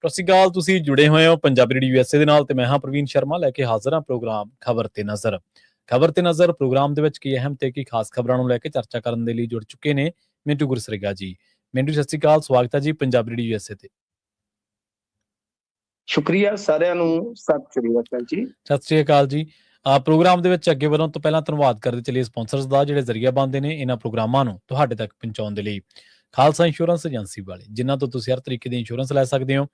ਸਤਿ ਸ਼੍ਰੀ ਅਕਾਲ। ਤੁਸੀਂ ਜੁੜੇ ਹੋਏ ਹੋ ਪੰਜਾਬੀ ਰੇਡੀਓ USA ਦੇ ਨਾਲ ਤੇ ਮੈਂ ਹਾਂ ਪ੍ਰਵੀਨ ਸ਼ਰਮਾ ਲੈ ਕੇ ਹਾਜ਼ਰ ਹਾਂ ਪ੍ਰੋਗਰਾਮ ਖਬਰ ਤੇ ਨਜ਼ਰ। ਖਬਰ ਤੇ ਨਜ਼ਰ ਪ੍ਰੋਗਰਾਮ ਦੇ ਵਿੱਚ ਕੀ ਅਹਿਮ ਤੇ ਕੀ ਖਾਸ ਖਬਰਾਂ ਨੂੰ ਲੈ ਕੇ ਚਰਚਾ ਕਰਨ ਦੇ ਲਈ ਜੁੜ ਚੁੱਕੇ ਨੇ ਮਿੰਟੂ ਗੁਰਸਰੇਗਾ ਜੀ। ਮਿੰਟੂ ਸਤਿ ਸ਼੍ਰੀ ਅਕਾਲ, ਸਵਾਗਤ ਹੈ ਜੀ ਪੰਜਾਬੀ ਰੇਡੀਓ USA ਤੇ। ਸ਼ੁਕਰੀਆ ਸਾਰਿਆਂ ਨੂੰ, ਸਤਿ ਸ਼੍ਰੀ ਅਕਾਲ ਜੀ। ਸਤਿ ਸ਼੍ਰੀ ਅਕਾਲ ਜੀ। ਪ੍ਰੋਗਰਾਮ ਦੇ ਵਿੱਚ ਅੱਗੇ ਵਧਣ ਤੋਂ ਪਹਿਲਾਂ ਧੰਨਵਾਦ ਕਰਦੇ ਚੱਲੀਏ ਸਪਾਂਸਰਸ ਦਾ ਜਿਹੜੇ ਜ਼ਰੀਆ ਬਣਦੇ ਨੇ ਇਹਨਾਂ ਪ੍ਰੋਗਰਾਮਾਂ ਨੂੰ ਤੁਹਾਡੇ ਤੱਕ ਪਹੁੰਚਾਉਣ ਦੇ ਲਈ। ਖਾਲਸਾ ਇੰਸ਼ੋਰੈਂਸ ਏਜੰਸੀ ਵਾਲੇ, ਜਿਨ੍ਹਾਂ ਤੋਂ ਤੁਸੀਂ ਹਰ ਤਰੀਕੇ ਦੀ ਇੰਸ਼ੋਰੈਂਸ ਲੈ ਸਕਦੇ ਹੋ।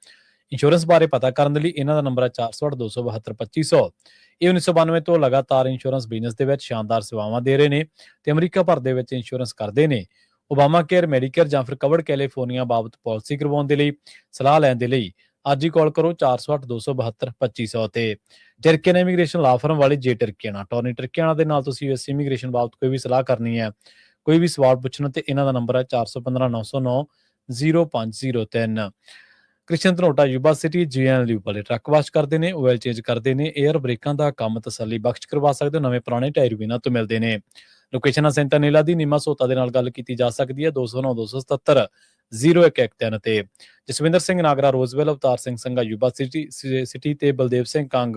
ਇੰਸ਼ੋਰੈਂਸ ਬਾਰੇ ਪਤਾ ਕਰਨ ਦੇ ਲਈ ਇਹਨਾਂ ਦਾ ਨੰਬਰ ਹੈ 408-272-2500। ਇਹ 1992 ਤੋਂ ਲਗਾਤਾਰ ਇੰਸ਼ੋਰੈਂਸ ਬਿਜ਼ਨਸ ਦੇ ਵਿੱਚ ਸ਼ਾਨਦਾਰ ਸੇਵਾਵਾਂ ਦੇ ਰਹੇ ਨੇ ਤੇ ਅਮਰੀਕਾ ਭਰ ਦੇ ਵਿੱਚ ਇੰਸ਼ੋਰੈਂਸ ਕਰਦੇ ਨੇ। ਓਬਾਮਾ ਕੇਅਰ, ਮੈਡੀਕੇਅਰ ਜਾਂ ਫਿਰ ਕਵਰਡ ਕੈਲੀਫੋਰਨੀਆ ਬਾਬਤ ਪਾਲਿਸੀ ਕਰਵਾਉਣ ਦੇ ਲਈ, ਸਲਾਹ ਲੈਣ ਦੇ ਲਈ ਅੱਜ ਹੀ ਕਾਲ ਕਰੋ 408-272-2500 ਤੇ। ਟਰਕੀਆਨਾ ਇਮੀਗ੍ਰੇਸ਼ਨ ਲਾ ਫਰਮ ਵਾਲੇ ਜੇ ਟਰਕੀਆਨਾ, ਟੋਨੀ ਟਰਕੀਆਨਾ ਦੇ ਨਾਲ ਤੁਸੀਂ US ਇਮੀਗ੍ਰੇਸ਼ਨ ਬਾਬਤ ਕੋਈ ਵੀ ਸਲਾਹ ਕਰਨੀ ਹੈ, ਕੋਈ ਵੀ ਸਵਾਲ ਪੁੱਛਣਾ ਤੇ ਇਹਨਾਂ ਦਾ ਨੰਬਰ ਹੈ 415-909-0503। ਕ੍ਰਿਸ਼ਨ ਧਨੋਟਾ ਯੂਬਾ ਸਿਟੀ GNLU ਵਾਲੇ ਟਰੱਕ ਵਾਸ਼ ਕਰਦੇ ਨੇ, ਆਇਲ ਚੇਂਜ ਕਰਦੇ ਨੇ, 에ਅਰ ਬ੍ਰੇਕਾਂ ਦਾ ਕੰਮ ਤਸੱਲੀ ਬਖਸ਼ ਕਰਵਾ ਸਕਦੇ ਹੋ, ਨਵੇਂ ਪੁਰਾਣੇ ਟਾਇਰ ਵੀ ਇਹਨਾਂ ਤੋਂ ਮਿਲਦੇ ਨੇ। ਲੋਕੇਸ਼ਨ ਸੈਂਟਾਨੀਲਾ ਦੀ ਨੀਮਾ ਸੋਤਾ ਦੇ ਨਾਲ ਗੱਲ ਕੀਤੀ ਜਾ ਸਕਦੀ ਹੈ 209-277-0113 ਤੇ। ਜਸਵਿੰਦਰ ਸਿੰਘ ਨਾਗਰਾ ਰੋਜ਼ਵੈਲ, ਅਵਤਾਰ ਸਿੰਘ ਸੰਘਾ ਯੂਬਾ ਸਿਟੀ ਤੇ ਬਲਦੇਵ ਸਿੰਘ ਕੰਗ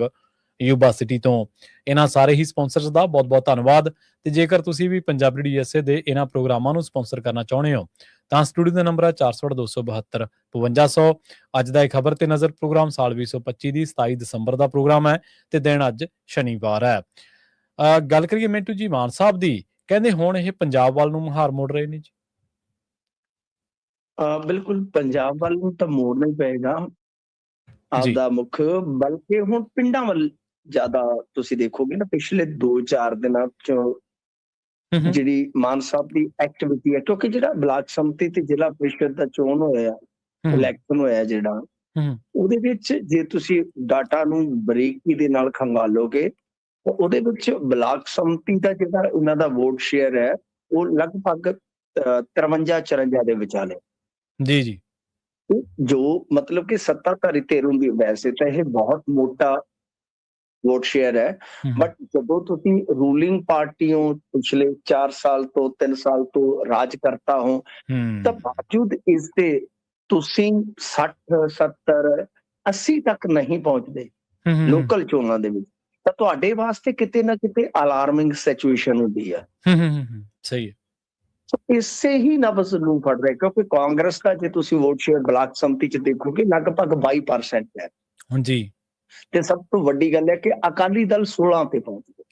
ਯੂਬਾ ਸਿਟੀ ਤੋਂ। ਇਹਨਾਂ ਸਾਰੇ ਹੀ ਸਪਾਂਸਰਸ ਦਾ ਬਹੁਤ ਬਹੁਤ ਧੰਨਵਾਦ। ਤੇ ਜੇਕਰ ਤੁਸੀਂ ਵੀ ਪੰਜਾਬੀ ਰੇਡੀਓ USA ਦੇ ਇਹਨਾਂ ਪ੍ਰੋਗਰਾਮਾਂ ਨੂੰ ਸਪਾਂਸਰ ਕਰਨਾ ਚਾਹੁੰਦੇ ਹੋ ਤਾਂ ਸਟੂਡੀਓ ਦਾ ਨੰਬਰ ਹੈ 408-272-5200। ਅੱਜ ਦਾ ਇਹ ਖਬਰ ਤੇ ਨਜ਼ਰ ਪ੍ਰੋਗਰਾਮ ਸਾਲ 2025 ਦੀ 27 ਦਸੰਬਰ ਦਾ ਪ੍ਰੋਗਰਾਮ ਹੈ ਤੇ ਦਿਨ ਅੱਜ ਸ਼ਨੀਵਾਰ ਹੈ। ਗੱਲ ਕਰੀਏ ਮਿੰਟੂ ਜੀ ਮਾਨ ਸਾਹਿਬ ਦੀ, ਕਹਿੰਦੇ ਹੁਣ ਇਹ ਪੰਜਾਬ ਵੱਲ ਨੂੰ ਮੁਹਾਰ ਮੋੜ ਰਹੇ ਨੇ ਜੀ। ਬਿਲਕੁਲ ਪੰਜਾਬ ਵੱਲ ਨੂੰ ਤਾਂ ਮੋੜਨਾ ਹੀ ਪਏਗਾ ਆਪਦਾ ਮੁੱਖ, ਬਲਕਿ ਹੁਣ ਪਿੰਡਾਂ ਵੱਲ ਜ਼ਿਆਦਾ ਤੁਸੀਂ ਦੇਖੋਗੇ ਨਾ ਪਿਛਲੇ 2-4 ਦਿਨਾਂ ਚ ਜਿਹੜੀ ਮਾਨ ਸਾਹਿਬ ਦੀ ਐਕਟੀਵਿਟੀ ਹੈ, ਕਿਉਂਕਿ ਜਿਹੜਾ ਬਲਾਕ ਸੰਮਤੀ ਤੇ ਜ਼ਿਲ੍ਹਾ ਪ੍ਰੀਸ਼ਦ ਦਾ ਚੋਣ ਹੋਇਆ, ਇਲੈਕਸ਼ਨ ਹੋਇਆ ਜਿਹੜਾ, ਉਹਦੇ ਵਿੱਚ ਜੇ ਤੁਸੀਂ ਡਾਟਾ ਨੂੰ ਬਰੀਕੀ ਦੇ ਨਾਲ ਖੰਗਾਲੋਗੇ ਤਾਂ ਉਹਦੇ ਵਿੱਚ ਬਲਾਕ ਸੰਮਤੀ ਦਾ ਜਿਹੜਾ ਉਹਨਾਂ ਦਾ ਵੋਟ ਸ਼ੇਅਰ ਹੈ ਉਹ ਲਗਭਗ 53-54 ਦੇ ਵਿਚਾਲੇ ਜੀ ਜੀ, ਜੋ ਮਤਲਬ ਕਿ ਸੱਤਾਧਾਰੀ ਧਿਰ ਹੁੰਦੀ। ਵੈਸੇ ਤਾਂ ਇਹ ਬਹੁਤ ਮੋਟਾ ਵੋਟ ਸ਼ੇਅਰ ਹੈ, ਬਟ ਜਦੋਂ ਤੁਸੀਂ ਰੂਲਿੰਗ ਪਾਰਟੀ ਹੋ, ਪਿਛਲੇ 4 ਸਾਲ ਤੋਂ 3 ਸਾਲ ਤੋਂ ਰਾਜ ਕਰਤਾ ਹੋ, ਤਾਂ ਬਾਵਜੂਦ ਇਸ ਦੇ ਤੁਸੀਂ 60-70-80 ਤੱਕ ਨਹੀਂ ਪਹੁੰਚਦੇ ਲੋਕਲ ਚੋਣਾਂ ਦੇ ਵਿੱਚ, ਤਾਂ ਤੁਹਾਡੇ ਵਾਸਤੇ ਕਿਤੇ ਨਾ ਕਿਤੇ ਅਲਾਰਮਿੰਗ ਸਿਚੁਏਸ਼ਨ ਹੁੰਦੀ ਹੈ। ਸਹੀ ਹੈ। ਇਸੇ ਹੀ ਨਬਜ਼ ਨੂੰ ਫੜ ਰਿਹਾ, ਕਿਉਂਕਿ ਕਾਂਗਰਸ ਦਾ ਜੇ ਤੁਸੀਂ ਵੋਟ ਸ਼ੇਅਰ ਬਲਾਕ ਸੰਮਤੀ ਚ ਦੇਖੋਗੇ ਲਗਭਗ 22% ਹੈ ਜੀ। ਤੇ ਸਭ ਤੋਂ ਵੱਡੀ ਗੱਲ ਹੈ ਕਿ ਅਕਾਲੀ ਦਲ 16 ਤੇ ਪਹੁੰਚ ਗਏ,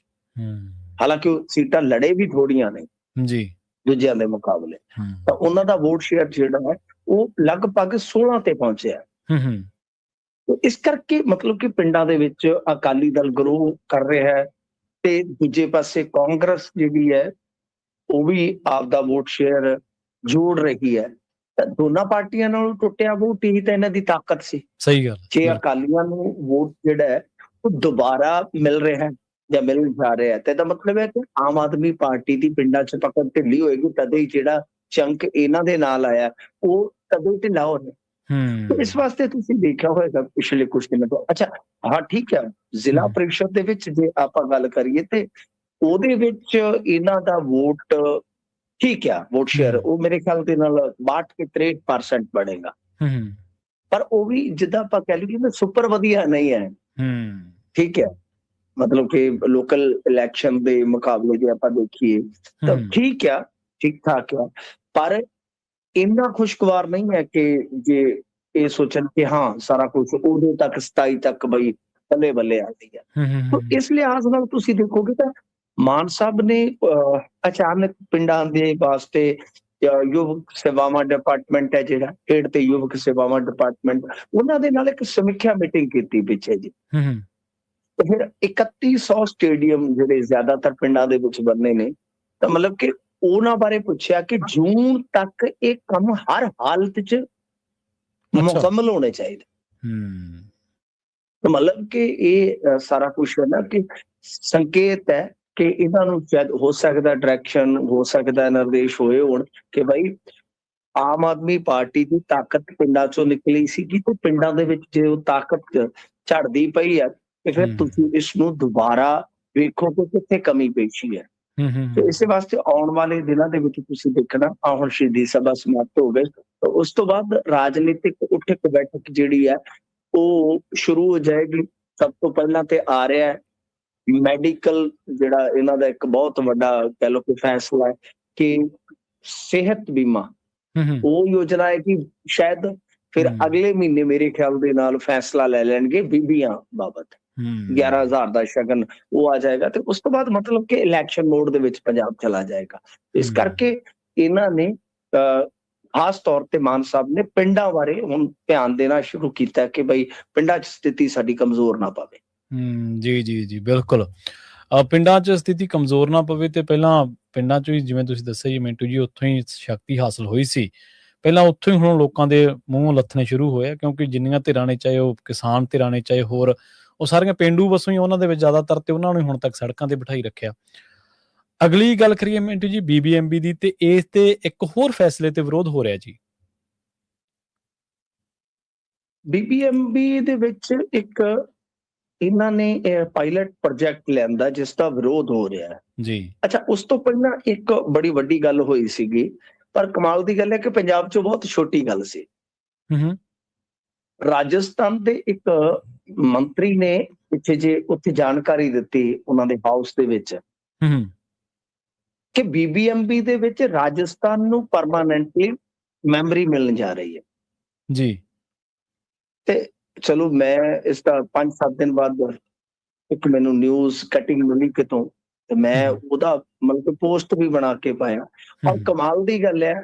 ਹਾਲਾਂਕਿ ਉਹ ਸੀਟਾਂ ਲੜੇ ਵੀ ਥੋੜੀਆਂ ਨੇ ਜੀ ਦੂਜਿਆਂ ਦੇ ਮੁਕਾਬਲੇ, ਤਾਂ ਉਹਨਾਂ ਦਾ ਵੋਟ ਸ਼ੇਅਰ ਜਿਹੜਾ ਹੈ ਉਹ ਲਗਭਗ 16 ਤੇ ਪਹੁੰਚਿਆ। ਇਸ ਕਰਕੇ ਮਤਲਬ ਕਿ ਪਿੰਡਾਂ ਦੇ ਵਿੱਚ ਅਕਾਲੀ ਦਲ ਗਰੋ ਕਰ ਰਿਹਾ ਹੈ ਤੇ ਦੂਜੇ ਪਾਸੇ ਕਾਂਗਰਸ ਜਿਹੜੀ ਹੈ ਉਹ ਵੀ ਆਪਦਾ ਵੋਟ ਸ਼ੇਅਰ ਜੋੜ ਰਹੀ ਹੈ। ਤਾਂ ਦੋਨਾਂ ਪਾਰਟੀਆਂ ਨਾਲੋਂ ਟੁੱਟਿਆ ਵੋਟ ਹੀ ਤਾਂ ਇਹਨਾਂ ਦੀ ਤਾਕਤ ਸੀ। ਸਹੀ ਗੱਲ। ਜੇ ਅਕਾਲੀਆਂ ਨੂੰ ਵੋਟ ਜਿਹੜਾ ਹੈ ਉਹ ਦੁਬਾਰਾ ਮਿਲ ਰਿਹਾ ਜਾਂ ਮਿਲ ਜਾ ਰਿਹਾ ਤੇ ਇਹਦਾ ਮਤਲਬ ਹੈ ਕਿ ਆਮ ਆਦਮੀ ਪਾਰਟੀ ਦੀ ਪਿੰਡਾਂ 'ਚ ਪਕੜ ਢਿੱਲੀ ਹੋਏਗੀ, ਤਦੇ ਹੀ ਜਿਹੜਾ ਚੰਕ ਇਹਨਾਂ ਦੇ ਨਾਲ ਆਇਆ ਉਹ ਤਦੇ ਢਿੱਲਾ ਹੋ ਰਿਹਾ। ਇਸ ਵਾਸਤੇ ਤੁਸੀਂ ਦੇਖਿਆ ਹੋਏਗਾ ਪਿਛਲੇ ਕੁਝ ਦਿਨਾਂ ਤੋਂ। ਅੱਛਾ ਹਾਂ ਠੀਕ ਹੈ, ਜ਼ਿਲ੍ਹਾ ਪ੍ਰੀਸ਼ਦ ਦੇ ਵਿੱਚ ਜੇ ਆਪਾਂ ਗੱਲ ਕਰੀਏ ਤੇ ਉਹਦੇ ਵਿੱਚ ਇਹਨਾਂ ਦਾ ਵੋਟ ਠੀਕ ਆ, ਵੋਟ ਸ਼ੇਅਰ ਉਹ ਮੇਰੇ ਖਿਆਲ ਦੇ ਨਾਲ 62-63% ਬਣੇਗਾ, ਪਰ ਉਹ ਵੀ ਜਿੱਦਾਂ ਆਪਾਂ ਕਹਿ ਲਈਏ ਨਾ ਸੁਪਰ ਵਧੀਆ ਨਹੀਂ ਹੈ। ਠੀਕ ਹੈ, ਮਤਲਬ ਕਿ ਲੋਕਲ ਇਲੈਕਸ਼ਨ ਦੇ ਮੁਕਾਬਲੇ ਜੇ ਆਪਾਂ ਦੇਖੀਏ ਤਾਂ ਠੀਕ ਆ, ਠੀਕ ਠਾਕ ਆ, ਪਰ ਇੰਨਾ ਖੁਸ਼ਗਵਾਰ ਨਹੀਂ ਹੈ ਕਿ ਜੇ ਇਹ ਸੋਚਣ ਕਿ ਹਾਂ ਸਾਰਾ ਕੁਝ ਉਦੋਂ ਤੱਕ 27 ਤੱਕ ਬਈ ਬੱਲੇ ਬੱਲੇ ਆਉਂਦੀ ਹੈ। ਇਸ ਲਿਹਾਜ਼ ਨਾਲ ਤੁਸੀਂ ਦੇਖੋਗੇ ਤਾਂ ਮਾਨ ਸਾਹਿਬ ਨੇ ਅਚਾਨਕ ਪਿੰਡਾਂ ਦੇ ਵਾਸਤੇ ਯੁਵਕ ਸੇਵਾਵਾਂ ਡਿਪਾਰਟਮੈਂਟ ਹੈ ਜਿਹੜਾ, ਖੇਡ ਤੇ ਯੁਵਕ ਸੇਵਾਵਾਂ ਡਿਪਾਰਟਮੈਂਟ, ਉਹਨਾਂ ਦੇ ਨਾਲ ਇੱਕ ਸਮੀਖਿਆ ਮੀਟਿੰਗ ਕੀਤੀ ਪਿੱਛੇ ਜੀ। ਤੇ ਫਿਰ 3100 ਸਟੇਡੀਅਮ ਜਿਹੜੇ ਜ਼ਿਆਦਾਤਰ ਪਿੰਡਾਂ ਦੇ ਵਿੱਚ ਬਣਨੇ ਨੇ, ਤਾਂ ਮਤਲਬ ਕਿ ਉਹਨਾਂ ਬਾਰੇ ਪੁੱਛਿਆ ਕਿ ਜੂਨ ਤੱਕ ਇਹ ਕੰਮ ਹਰ ਹਾਲਤ 'ਚ ਮੁਕੰਮਲ ਹੋਣੇ ਚਾਹੀਦੇ। ਮਤਲਬ ਕਿ ਇਹ ਸਾਰਾ ਕੁਛ ਹੈ ਨਾ ਕਿ ਸੰਕੇਤ ਹੈ ਕਿ ਇਹਨਾਂ ਨੂੰ ਸ਼ਾਇਦ ਹੋ ਸਕਦਾ ਡਾਇਰੈਕਸ਼ਨ, ਹੋ ਸਕਦਾ ਨਿਰਦੇਸ਼ ਹੋਏ ਹੋਣ ਕਿ ਭਾਈ ਆਮ ਆਦਮੀ ਪਾਰਟੀ ਦੀ ਤਾਕਤ ਪਿੰਡਾਂ ਚੋਂ ਨਿਕਲੀ ਸੀਗੀ ਤੇ ਪਿੰਡਾਂ ਦੇ ਵਿੱਚ ਜੇ ਉਹ ਤਾਕਤ ਝੜਦੀ ਪਈ ਹੈ ਤੇ ਫਿਰ ਤੁਸੀਂ ਇਸ ਨੂੰ ਦੁਬਾਰਾ ਵੇਖੋ ਕਿ ਕਿੱਥੇ ਕਮੀ ਪੇਸ਼ੀ ਹੈ। ਤੇ ਇਸੇ ਵਾਸਤੇ ਆਉਣ ਵਾਲੇ ਦਿਨਾਂ ਦੇ ਵਿੱਚ ਤੁਸੀਂ ਦੇਖਣਾ, ਹੁਣ ਸ਼ਹੀਦੀ ਸਭਾ ਸਮਾਪਤ ਹੋ ਗਏ, ਉਸ ਤੋਂ ਬਾਅਦ ਰਾਜਨੀਤਿਕ ਉੱਠਕ ਬੈਠਕ ਜਿਹੜੀ ਹੈ ਉਹ ਸ਼ੁਰੂ ਹੋ ਜਾਏਗੀ। ਸਭ ਤੋਂ ਪਹਿਲਾਂ ਤੇ ਆ ਰਿਹਾ ਹੈ ਮੈਡੀਕਲ, ਜਿਹੜਾ ਇਹਨਾਂ ਦਾ ਇੱਕ ਬਹੁਤ ਵੱਡਾ ਕਹਿ ਲਓ ਕਿ ਫੈਸਲਾ ਹੈ ਕਿ ਸਿਹਤ ਬੀਮਾ ਉਹ ਯੋਜਨਾ ਹੈ ਕਿ ਸ਼ਾਇਦ ਫਿਰ ਅਗਲੇ ਮਹੀਨੇ ਮੇਰੇ ਖਿਆਲ ਦੇ ਨਾਲ ਫੈਸਲਾ ਲੈ ਲੈਣਗੇ ਬੀਬੀਆਂ ਬਾਬਤ। 11,000 ਦਾ ਸ਼ਗਨ ਉਹ ਆ ਜਾਏਗਾ ਤੇ ਉਸ ਤੋਂ ਬਾਅਦ ਮਤਲਬ ਕਿ ਇਲੈਕਸ਼ਨ ਮੋਡ ਦੇ ਵਿੱਚ ਪੰਜਾਬ ਚਲਾ ਜਾਏਗਾ। ਇਸ ਕਰਕੇ ਇਹਨਾਂ ਨੇ ਖਾਸ ਤੌਰ ਤੇ ਮਾਨ ਸਾਹਿਬ ਨੇ ਪਿੰਡਾਂ ਬਾਰੇ ਹੁਣ ਧਿਆਨ ਦੇਣਾ ਸ਼ੁਰੂ ਕੀਤਾ ਕਿ ਬਈ ਪਿੰਡਾਂ 'ਚ ਸਥਿਤੀ ਸਾਡੀ ਕਮਜ਼ੋਰ ਨਾ ਪਵੇ। ਜੀ ਬਿਲਕੁਲ। ਪਿੰਡਾਂ 'ਚ ਸਥਿਤੀ ਕਮਜ਼ੋਰ ਨਾ ਪਵੇ ਤੇ ਪਹਿਲਾਂ ਪਿੰਡਾਂ 'ਚੋਂ ਹੀ, ਜਿਵੇਂ ਤੁਸੀਂ ਦੱਸਿਆ ਜੀ ਮਿੰਟੂ ਜੀ, ਉੱਥੋਂ ਹੀ ਸ਼ਕਤੀ ਹਾਸਲ ਹੋਈ ਸੀ। ਪਹਿਲਾਂ ਉੱਥੋਂ ਹੀ ਹੁਣ ਲੋਕਾਂ ਦੇ ਮੂੰਹ ਲੱਥਣੇ ਸ਼ੁਰੂ ਹੋਏ ਆ, ਕਿਉਂਕਿ ਜਿੰਨੀਆਂ ਧਿਰਾਂ ਨੇ, ਚਾਹੇ ਉਹ ਕਿਸਾਨ ਧਿਰਾਂ ਨੇ, ਚਾਹੇ ਹੋਰ, ਉਹ ਸਾਰੀਆਂ ਪੇਂਡੂ ਵਸੋਂ ਹੀ ਉਹਨਾਂ ਦੇ ਵਿੱਚ ਜ਼ਿਆਦਾਤਰ, ਤੇ ਉਹਨਾਂ ਨੂੰ ਹੁਣ ਤੱਕ ਸੜਕਾਂ ਤੇ ਬਿਠਾਈ ਰੱਖਿਆ। ਅਗਲੀ ਗੱਲ ਕਰੀਏ ਮਿੰਟੂ ਜੀ BBMB ਦੀ, ਤੇ ਇਸ ਤੇ ਇੱਕ ਹੋਰ ਫੈਸਲੇ ਤੇ ਵਿਰੋਧ ਹੋ ਰਿਹਾ ਜੀ। BBMB ਦੇ ਵਿੱਚ ਇੱਕ ਇਹਨਾਂ ਨੇ ਪਾਇਲਟ ਪ੍ਰੋਜੈਕਟ ਲਿਆਂਦਾ ਜਿਸ ਦਾ ਵਿਰੋਧ ਹੋ ਰਿਹਾ ਹੈ ਜੀ। ਅੱਛਾ, ਉਸ ਤੋਂ ਪਹਿਲਾਂ ਇੱਕ ਬੜੀ ਵੱਡੀ ਗੱਲ ਹੋਈ ਸੀਗੀ, ਪਰ ਕਮਾਲ ਦੀ ਗੱਲ ਹੈ ਕਿ ਪੰਜਾਬ 'ਚ ਬਹੁਤ ਛੋਟੀ ਗੱਲ ਸੀ। ਰਾਜਸਥਾਨ ਦੇ ਇੱਕ ਮੰਤਰੀ ਨੇ ਪਿੱਛੇ ਜੇ ਉੱਥੇ ਜਾਣਕਾਰੀ ਦਿੱਤੀ ਉਹਨਾਂ ਦੇ ਹਾਊਸ ਦੇ ਵਿੱਚ ਕਿ BBMB ਦੇ ਵਿੱਚ ਰਾਜਸਥਾਨ ਨੂੰ ਪਰਮਾਨੈਂਟਲੀ ਮੈਂਬਰੀ ਮਿਲਣ ਜਾ ਰਹੀ ਹੈ ਜੀ। ਤੇ ਚਲੋ ਮੈਂ ਇਸ ਦਾ 5-7 ਦਿਨ ਬਾਅਦ ਇੱਕ ਮੈਨੂੰ ਨਿਊਜ਼ ਕਟਿੰਗ ਮਿਲੀ ਕਿਤੋਂ, ਤੇ ਮੈਂ ਉਹਦਾ ਮਤਲਬ ਪੋਸਟ ਵੀ ਬਣਾ ਕੇ ਪਾਇਆ। ਔਰ ਕਮਾਲ ਦੀ ਗੱਲ ਹੈ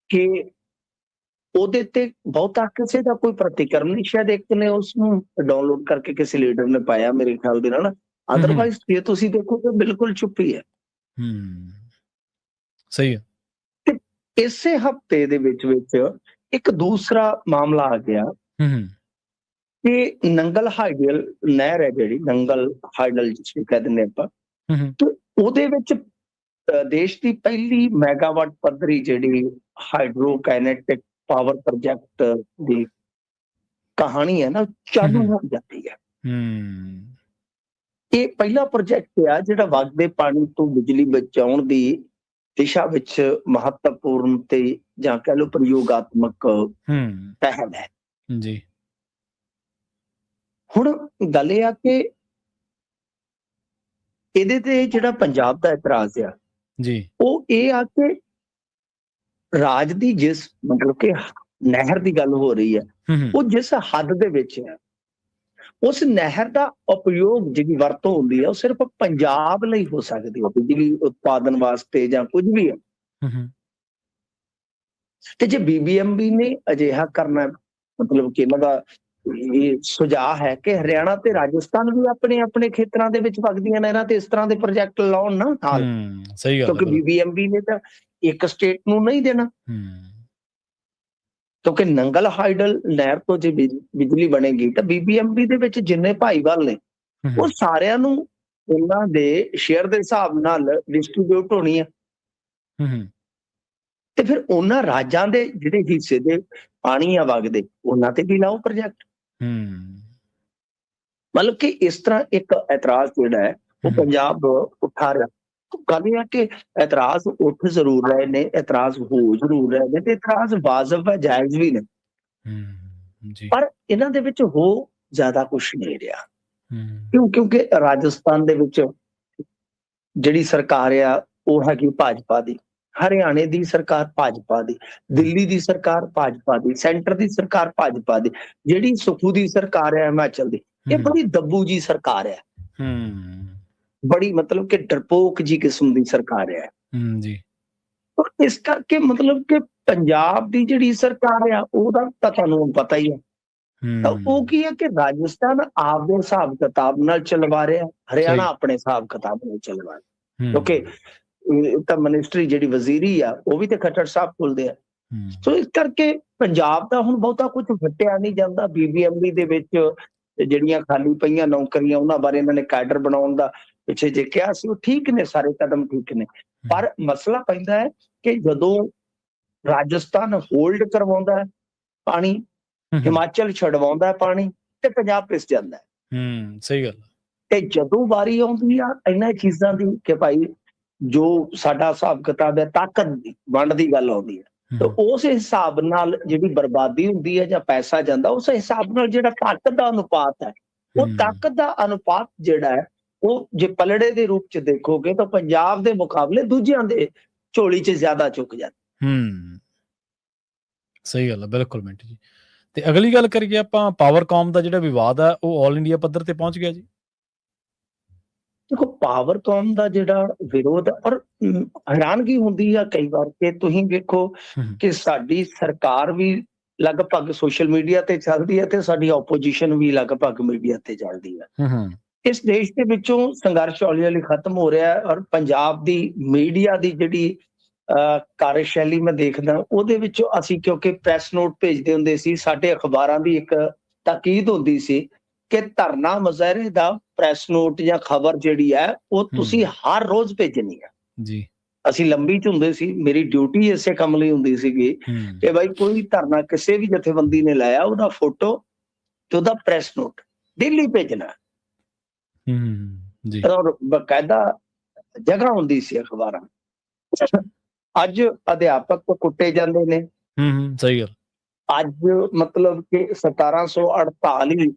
ਕਿ ਉਹਦੇ ਤੇ ਬਹੁਤਾ ਕਿਸੇ ਦਾ ਕੋਈ ਪ੍ਰਤੀਕਰਮ ਨਹੀਂ, ਸ਼ਾਇਦ ਇੱਕ ਨੇ ਉਸ ਨੂੰ ਡਾਊਨਲੋਡ ਕਰਕੇ ਕਿਸੇ ਲੀਡਰ ਨੇ ਪਾਇਆ ਮੇਰੇ ਖਿਆਲ ਦੇ ਨਾਲ। ਅਦਰਵਾਈਜ਼ ਜੇ ਤੁਸੀਂ ਦੇਖੋ ਤਾਂ ਬਿਲਕੁਲ ਚੁੱਪੀ ਹੈ। ਸਹੀ ਹੈ। ਤੇ ਇਸੇ ਹਫਤੇ ਦੇ ਵਿੱਚ ਇੱਕ ਦੂਸਰਾ ਮਾਮਲਾ ਆ ਗਿਆ ਕਿ ਨੰਗਲ ਹਾਈਡਲ ਨਹਿਰ ਹੈ, ਜਿਹੜੀ ਨੰਗਲ ਹਾਈਡਲ ਜਿਸ ਕਹਿ ਦਿੰਦੇ ਆਪਾਂ, ਤੇ ਉਹਦੇ ਵਿੱਚ ਦੇਸ਼ ਦੀ ਪਹਿਲੀ ਮੈਗਾਵਾਟ ਪੱਧਰੀ ਜਿਹੜੀ ਹਾਈਡਰੋਕਾਈਨੈਟਿਕ ਪਾਵਰ ਪ੍ਰੋਜੈਕਟ ਦੀ ਕਹਾਣੀ ਹੈ ਨਾ, ਚਾਲੂ ਹੋ ਜਾਂਦੀ ਹੈ। ਇਹ ਪਹਿਲਾ ਪ੍ਰੋਜੈਕਟ ਆ ਜਿਹੜਾ ਵਗਦੇ ਪਾਣੀ ਤੋਂ ਬਿਜਲੀ ਬਚਾਉਣ ਦੀ ਦਿਸ਼ਾ ਵਿੱਚ ਮਹੱਤਵਪੂਰਨ ਤੇ ਜਾਂ ਕਹਿ ਲਓ ਪ੍ਰਯੋਗਾਤਮਕ ਪਹਿਲ ਹੈ ਜੀ। ਹੁਣ ਗੱਲ ਇਹ ਆ ਕਿ ਇਹਦੇ ਤੇ ਜਿਹੜਾ ਪੰਜਾਬ ਦਾ ਇਤਰਾਜ਼ ਆ ਜੀ, ਉਹ ਇਹ ਆ ਕਿ ਰਾਜ ਦੀ ਜਿਸ ਮਤਲਬ ਕਿ ਨਹਿਰ ਦੀ ਗੱਲ ਹੋ ਰਹੀ ਹੈ, ਉਹ ਜਿਸ ਹੱਦ ਦੇ ਵਿੱਚ ਹੈ, ਉਸ ਨਹਿਰ ਦਾ ਉਪਯੋਗ ਜਿਹੜੀ ਵਰਤੋਂ ਹੁੰਦੀ ਹੈ ਉਹ ਸਿਰਫ ਪੰਜਾਬ ਲਈ ਹੋ ਸਕਦੀ ਹੈ, ਬਿਜਲੀ ਉਤਪਾਦਨ ਵਾਸਤੇ ਜਾਂ ਕੁਝ ਵੀ ਹੈ। ਤੇ ਜੇ BBMB ਨੇ ਅਜਿਹਾ ਕਰਨਾ, ਮਤਲਬ ਕਿ ਇਹਨਾਂ ਦਾ ਇਹ ਸੁਝਾਅ ਹੈ ਕਿ ਹਰਿਆਣਾ ਤੇ ਰਾਜਸਥਾਨ ਵੀ ਆਪਣੇ ਆਪਣੇ ਖੇਤਰਾਂ ਦੇ ਵਿੱਚ ਵਗਦੀਆਂ ਨਹਿਰਾਂ ਤੇ ਇਸ ਤਰ੍ਹਾਂ ਦੇ ਪ੍ਰੋਜੈਕਟ ਲਾਉਣ ਨਾ ਨਾਲ, ਸਹੀ ਗੱਲ, ਕਿਉਂਕਿ BBMB ਨੇ ਤਾਂ ਇੱਕ ਸਟੇਟ ਨੂੰ ਨਹੀਂ ਦੇਣਾ। ਕਿਉਂਕਿ ਨੰਗਲ ਹਾਈਡਲ ਨਹਿਰ ਤੋਂ ਜੇ ਬਿਜਲੀ ਬਣੇਗੀ ਤਾਂ BBMB ਦੇ ਵਿੱਚ ਜਿੰਨੇ ਭਾਈਵਾਲ ਨੇ ਉਹ ਸਾਰਿਆਂ ਨੂੰ ਉਹਨਾਂ ਦੇ ਸ਼ੇਅਰ ਦੇ ਹਿਸਾਬ ਨਾਲ ਡਿਸਟ੍ਰੀਬਿਊਟ ਹੋਣੀ ਹੈ। ਤੇ ਫਿਰ ਉਹਨਾਂ ਰਾਜਾਂ ਦੇ ਜਿਹੜੇ ਹਿੱਸੇ ਦੇ ਪਾਣੀ ਆ ਵਗਦੇ, ਉਹਨਾਂ ਤੇ ਵੀ ਲਾਓ ਪ੍ਰੋਜੈਕਟ। ਮਤਲਬ ਕਿ ਇਸ ਤਰ੍ਹਾਂ ਇੱਕ ਇਤਰਾਜ਼ ਜਿਹੜਾ ਹੈ ਉਹ ਪੰਜਾਬ ਉਠਾ ਰਿਹਾ। ਗੱਲ ਇਹ ਆ ਕਿ ਇਤਰਾਜ਼ ਉੱਠ ਜ਼ਰੂਰ ਰਹੇ ਨੇ, ਇਤਰਾਜ਼ ਹੋ ਜ਼ਰੂਰ ਰਹੇ ਨੇ, ਤੇ ਇਤਰਾਜ਼ ਵਾਜਬ ਹੈ, ਜਾਇਜ਼ ਵੀ ਨੇ, ਪਰ ਇਹਨਾਂ ਦੇ ਵਿੱਚ ਹੋ ਜ਼ਿਆਦਾ ਕੁਛ ਨਹੀਂ ਰਿਹਾ। ਕਿਉਂਕਿ ਰਾਜਸਥਾਨ ਦੇ ਵਿੱਚ ਜਿਹੜੀ ਸਰਕਾਰ ਆ ਉਹ ਹੈਗੀ ਭਾਜਪਾ ਦੀ, ਹਰਿਆਣੇ ਦੀ ਸਰਕਾਰ ਭਾਜਪਾ ਦੀ, ਦਿੱਲੀ ਦੀ ਸਰਕਾਰ ਭਾਜਪਾ ਦੀ, ਸੈਂਟਰ ਦੀ ਸਰਕਾਰ ਭਾਜਪਾ ਦੀ, ਜਿਹੜੀ ਸੁਖੂ ਦੀ ਸਰਕਾਰ ਹੈ ਹਿਮਾਚਲ ਦੀ, ਇਹ ਬੜੀ ਦੱਬੂ ਜੀ ਸਰਕਾਰ ਹੈ, ਬੜੀ ਮਤਲਬ ਕਿ ਡਰਪੋਕ ਜੀ ਕਿਸਮ ਦੀ ਸਰਕਾਰ ਹੈ ਜੀ। ਇਸ ਕਰਕੇ ਮਤਲਬ ਕਿ ਪੰਜਾਬ ਦੀ ਜਿਹੜੀ ਸਰਕਾਰ ਆ ਉਹਦਾ ਤਾਂ ਤੁਹਾਨੂੰ ਪਤਾ ਹੀ ਹੈ। ਤਾਂ ਉਹ ਕੀ ਹੈ ਕਿ ਰਾਜਸਥਾਨ ਆਪਦੇ ਹਿਸਾਬ ਕਿਤਾਬ ਨਾਲ ਚਲਵਾ ਰਿਹਾ, ਹਰਿਆਣਾ ਆਪਣੇ ਹਿਸਾਬ ਕਿਤਾਬ ਨਾਲ ਚਲਵਾ ਰਿਹਾ, ਕਿਉਂਕਿ ਤਾਂ ਮਿਨਿਸਟਰੀ ਜਿਹੜੀ ਵਜ਼ੀਰੀ ਆ ਉਹ ਵੀ ਤੇ ਖੱਟਰ ਸਾਹਿਬ ਖੁੱਲਦੇ ਆ। ਸੋ ਇਸ ਕਰਕੇ ਪੰਜਾਬ ਦਾ ਹੁਣ ਬਹੁਤਾ ਕੁਝ ਫੱਟਿਆ ਨਹੀਂ ਜਾਂਦਾ। BBMB ਦੇ ਵਿੱਚ ਜਿਹੜੀਆਂ ਖਾਲੀ ਪਈਆਂ ਨੌਕਰੀਆਂ ਉਹਨਾਂ ਬਾਰੇ ਇਹਨਾਂ ਨੇ ਕੈਡਰ ਬਣਾਉਣ ਦਾ ਪਿੱਛੇ ਜੇ ਕਿਹਾ ਸੀ, ਉਹ ਠੀਕ ਨੇ, ਸਾਰੇ ਕਦਮ ਠੀਕ ਨੇ, ਪਰ ਮਸਲਾ ਪੈਂਦਾ ਹੈ ਕਿ ਜਦੋਂ ਰਾਜਸਥਾਨ ਹੋਲਡ ਕਰਵਾਉਂਦਾ ਹੈ ਪਾਣੀ, ਹਿਮਾਚਲ ਛਡਵਾਉਂਦਾ ਪਾਣੀ, ਤੇ ਪੰਜਾਬ ਪਿਸ ਜਾਂਦਾ ਹੈ। ਸਹੀ ਗੱਲ। ਤੇ ਜਦੋਂ ਵਾਰੀ ਆਉਂਦੀ ਆ ਇਹਨਾਂ ਚੀਜ਼ਾਂ ਦੀ ਕਿ ਭਾਈ ਜੋ ਸਾਡਾ ਹਿਸਾਬ ਕਿਤਾਬ ਹੈ ਤਾਕਤ ਦੀ ਵੰਡ ਦੀ ਗੱਲ ਆਉਂਦੀ ਹੈ, ਤਾਂ ਉਸ ਹਿਸਾਬ ਨਾਲ ਜਿਹੜੀ ਬਰਬਾਦੀ ਹੁੰਦੀ ਹੈ ਜਾਂ ਪੈਸਾ ਜਾਂਦਾ, ਉਸ ਹਿਸਾਬ ਨਾਲ ਜਿਹੜਾ ਤਾਕਤ ਦਾ ਅਨੁਪਾਤ ਹੈ, ਉਹ ਤਾਕਤ ਦਾ ਅਨੁਪਾਤ ਜਿਹੜਾ ਹੈ ਉਹ ਜੇ ਪਲੜੇ ਦੇ ਰੂਪ ਚ ਦੇਖੋਗੇ ਤਾਂ ਪੰਜਾਬ ਦੇ ਮੁਕਾਬਲੇ ਦੂਜਿਆਂ ਦੇ ਝੋਲੀ ਚ ਜ਼ਿਆਦਾ ਚੁੱਕ ਜਾਂਦਾ। ਸਹੀ ਗੱਲ ਹੈ, ਬਿਲਕੁਲ ਮਿੰਟ ਜੀ। ਤੇ ਅਗਲੀ ਗੱਲ ਕਰੀਏ ਆਪਾਂ, ਪਾਵਰਕਾਮ ਦਾ ਜਿਹੜਾ ਵਿਵਾਦ ਹੈ ਉਹ ਆਲ ਇੰਡੀਆ ਪੱਧਰ ਤੇ ਪਹੁੰਚ ਗਿਆ ਜੀ। ਦੇਖੋ, ਪਾਵਰਕਾਮ ਦਾ ਜਿਹੜਾ ਵਿਰੋਧ, ਔਰ ਹੈਰਾਨਗੀ ਹੁੰਦੀ ਆ ਕਈ ਵਾਰ ਕਿ ਤੁਸੀਂ ਵੇਖੋ ਕਿ ਸਾਡੀ ਸਰਕਾਰ ਵੀ ਲਗਭਗ ਸੋਸ਼ਲ ਮੀਡੀਆ ਤੇ ਚੱਲਦੀ ਹੈ ਤੇ ਸਾਡੀ ਆਪੋਜੀਸ਼ਨ ਵੀ ਲਗਭਗ ਮੀਡੀਆ ਤੇ ਚੱਲਦੀ ਹੈ। ਇਸ ਦੇਸ਼ ਦੇ ਵਿੱਚੋਂ ਸੰਘਰਸ਼ ਹੌਲੀ ਹੌਲੀ ਖਤਮ ਹੋ ਰਿਹਾ ਹੈ, ਔਰ ਪੰਜਾਬ ਦੀ ਮੀਡੀਆ ਦੀ ਜਿਹੜੀ ਕਾਰਜਸ਼ੈਲੀ ਮੈਂ ਦੇਖਦਾ, ਉਹਦੇ ਵਿੱਚੋਂ ਅਸੀਂ ਕਿਉਂਕਿ ਪ੍ਰੈਸ ਨੋਟ ਭੇਜਦੇ ਹੁੰਦੇ ਸੀ, ਸਾਡੇ ਅਖਬਾਰਾਂ ਦੀ ਇੱਕ ਤਾਕੀਦ ਹੁੰਦੀ ਸੀ ਕਿ ਧਰਨਾ ਮੁਜ਼ਾਹਰੇ ਦਾ ਪ੍ਰੈਸ ਨੋਟ ਜਾਂ ਖਬਰ ਜਿਹੜੀ ਹੈ ਉਹ ਤੁਸੀਂ ਹਰ ਰੋਜ਼ ਭੇਜਣੀ ਹੈ ਜੀ। ਅਸੀਂ ਲੰਬੀ ਚ ਹੁੰਦੇ ਸੀ, ਮੇਰੀ ਡਿਊਟੀ ਇਸੇ ਕੰਮ ਲਈ ਹੁੰਦੀ ਸੀਗੀ ਕਿ ਬਾਈ ਕੋਈ ਧਰਨਾ ਕਿਸੇ ਵੀ ਜਥੇਬੰਦੀ ਨੇ ਲਾਇਆ, ਉਹਦਾ ਫੋਟੋ ਤੇ ਉਹਦਾ ਪ੍ਰੈਸ ਨੋਟ ਡੇਲੀ ਭੇਜਣਾ। ਔਰ ਬਕਾਇਦਾ ਜਗ੍ਹਾ ਹੁੰਦੀ ਸੀ ਅਖਬਾਰਾਂ। ਅੱਜ ਅਧਿਆਪਕ ਕੁੱਟੇ ਜਾਂਦੇ ਨੇ। ਸਹੀ ਗੱਲ। ਅੱਜ ਮਤਲਬ ਕਿ 1748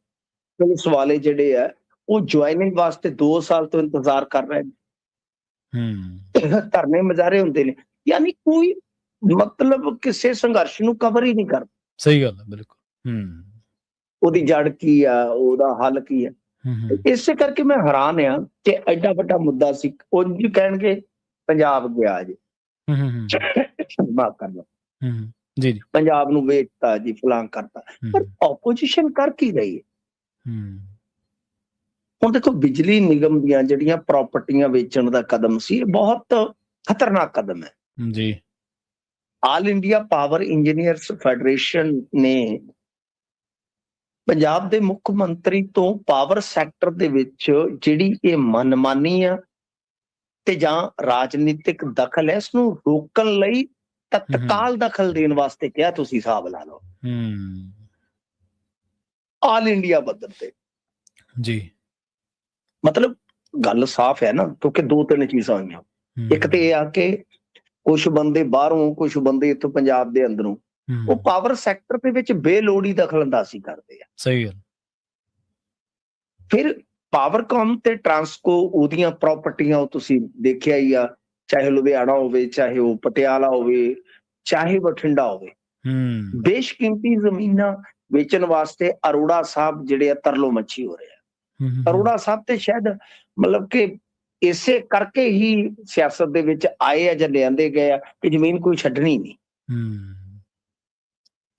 ਪੁਲਿਸ ਵਾਲੇ ਜਿਹੜੇ ਆ ਉਹ ਜੁਆਇਨਿੰਗ ਵਾਸਤੇ 2 ਸਾਲ ਤੋਂ ਇੰਤਜ਼ਾਰ ਕਰ ਰਹੇ ਨੇ। ਧਰਨੇ ਮੁਜ਼ਾਹਰੇ ਹੁੰਦੇ ਨੇ, ਯਾਨੀ ਕੋਈ ਮਤਲਬ ਕਿਸੇ ਸੰਘਰਸ਼ ਨੂੰ ਕਵਰ ਹੀ ਨਹੀਂ ਕਰਦਾ। ਸਹੀ ਗੱਲ ਹੈ, ਬਿਲਕੁਲ। ਉਹਦੀ ਜੜ ਕੀ ਆ, ਉਹਦਾ ਹੱਲ ਕੀ ਆ। ਇਸੇ ਕਰਕੇ ਮੈਂ ਹੈਰਾਨ ਆ ਕਿ ਐਡਾ ਵੱਡਾ ਮੁੱਦਾ ਸੀ, ਉਹ ਜੀ ਕਹਿਣਗੇ ਪੰਜਾਬ ਗਿਆ ਜੀ, ਮਾਫ ਕਰਨਾ ਜੀ, ਪੰਜਾਬ ਨੂੰ ਵੇਚਤਾ ਜੀ, ਫਲਾਂ ਕਰਤਾ। ਪਰ ਆਪੋਜੀਸ਼ਨ ਕਰ ਕੀ ਰਹੀ ਹੈ? ਹੁਣ ਦੇਖੋ, ਬਿਜਲੀ ਨਿਗਮ ਦੀਆਂ ਜਿਹੜੀਆਂ ਪ੍ਰਾਪਰਟੀਆਂ ਵੇਚਣ ਦਾ ਕਦਮ ਸੀ, ਇਹ ਬਹੁਤ ਖਤਰਨਾਕ ਕਦਮ ਹੈ ਜੀ। All India power engineers federation ਨੇ ਪੰਜਾਬ ਦੇ ਮੁੱਖ ਮੰਤਰੀ ਤੋਂ ਪਾਵਰ ਸੈਕਟਰ ਦੇ ਵਿੱਚ ਜਿਹੜੀ ਇਹ ਮਨਮਾਨੀ ਆ ਤੇ ਜਾਂ ਰਾਜਨੀਤਿਕ ਦਖਲ ਹੈ, ਇਸ ਨੂੰ ਰੋਕਣ ਲਈ ਤਤਕਾਲ ਦਖਲ ਦੇਣ ਵਾਸਤੇ ਕਿਹਾ। ਤੁਸੀਂ ਹਿਸਾਬ ਲਾ ਲਓ ਆਲ ਇੰਡੀਆ ਪੱਧਰ ਤੇ ਜੀ। ਮਤਲਬ ਗੱਲ ਸਾਫ਼ ਹੈ ਨਾ, ਕਿਉਂਕਿ 2-3 ਚੀਜ਼ਾਂ ਹੋਈਆਂ। ਇੱਕ ਤੇ ਇਹ ਆ ਕਿ ਕੁਝ ਬੰਦੇ ਬਾਹਰੋਂ, ਕੁਝ ਬੰਦੇ ਇੱਥੋਂ ਪੰਜਾਬ ਦੇ ਅੰਦਰੋਂ, ਉਹ ਪਾਵਰ ਸੈਕਟਰ ਦੇ ਵਿੱਚ ਬੇਲੋੜੀ ਦਖਲਅੰਦਾਜ਼ੀ ਕਰਦੇ ਆ। ਸਹੀ ਗੱਲ। ਫਿਰ ਪਾਵਰਕਾਮ ਤੇ ਟਰਾਂਸਕੋ, ਉਹਦੀਆਂ ਪ੍ਰਾਪਰਟੀਆਂ ਉਹ ਤੁਸੀਂ ਦੇਖਿਆ ਹੀ ਆ, ਚਾਹੇ ਲੁਧਿਆਣਾ ਹੋਵੇ, ਚਾਹੇ ਉਹ ਪਟਿਆਲਾ ਹੋਵੇ, ਚਾਹੇ ਬਠਿੰਡਾ ਹੋਵੇ। ਬੇਸ਼ਕੀਮਤੀ ਜ਼ਮੀਨਾਂ ਵੇਚਣ ਵਾਸਤੇ ਅਰੋੜਾ ਸਾਹਿਬ ਜਿਹੜੇ ਆ ਤਰਲੋ ਮੱਛੀ ਹੋ ਰਿਹਾ। ਅਰੋੜਾ ਸਾਹਿਬ ਤੇ ਸ਼ਾਇਦ ਮਤਲਬ ਕਿ ਇਸੇ ਕਰਕੇ ਹੀ ਸਿਆਸਤ ਦੇ ਵਿੱਚ ਆਏ ਆ ਜਾਂ ਲਿਆਂਦੇ ਗਏ ਆ ਕਿ ਜ਼ਮੀਨ ਕੋਈ ਛੱਡਣੀ ਨਹੀਂ।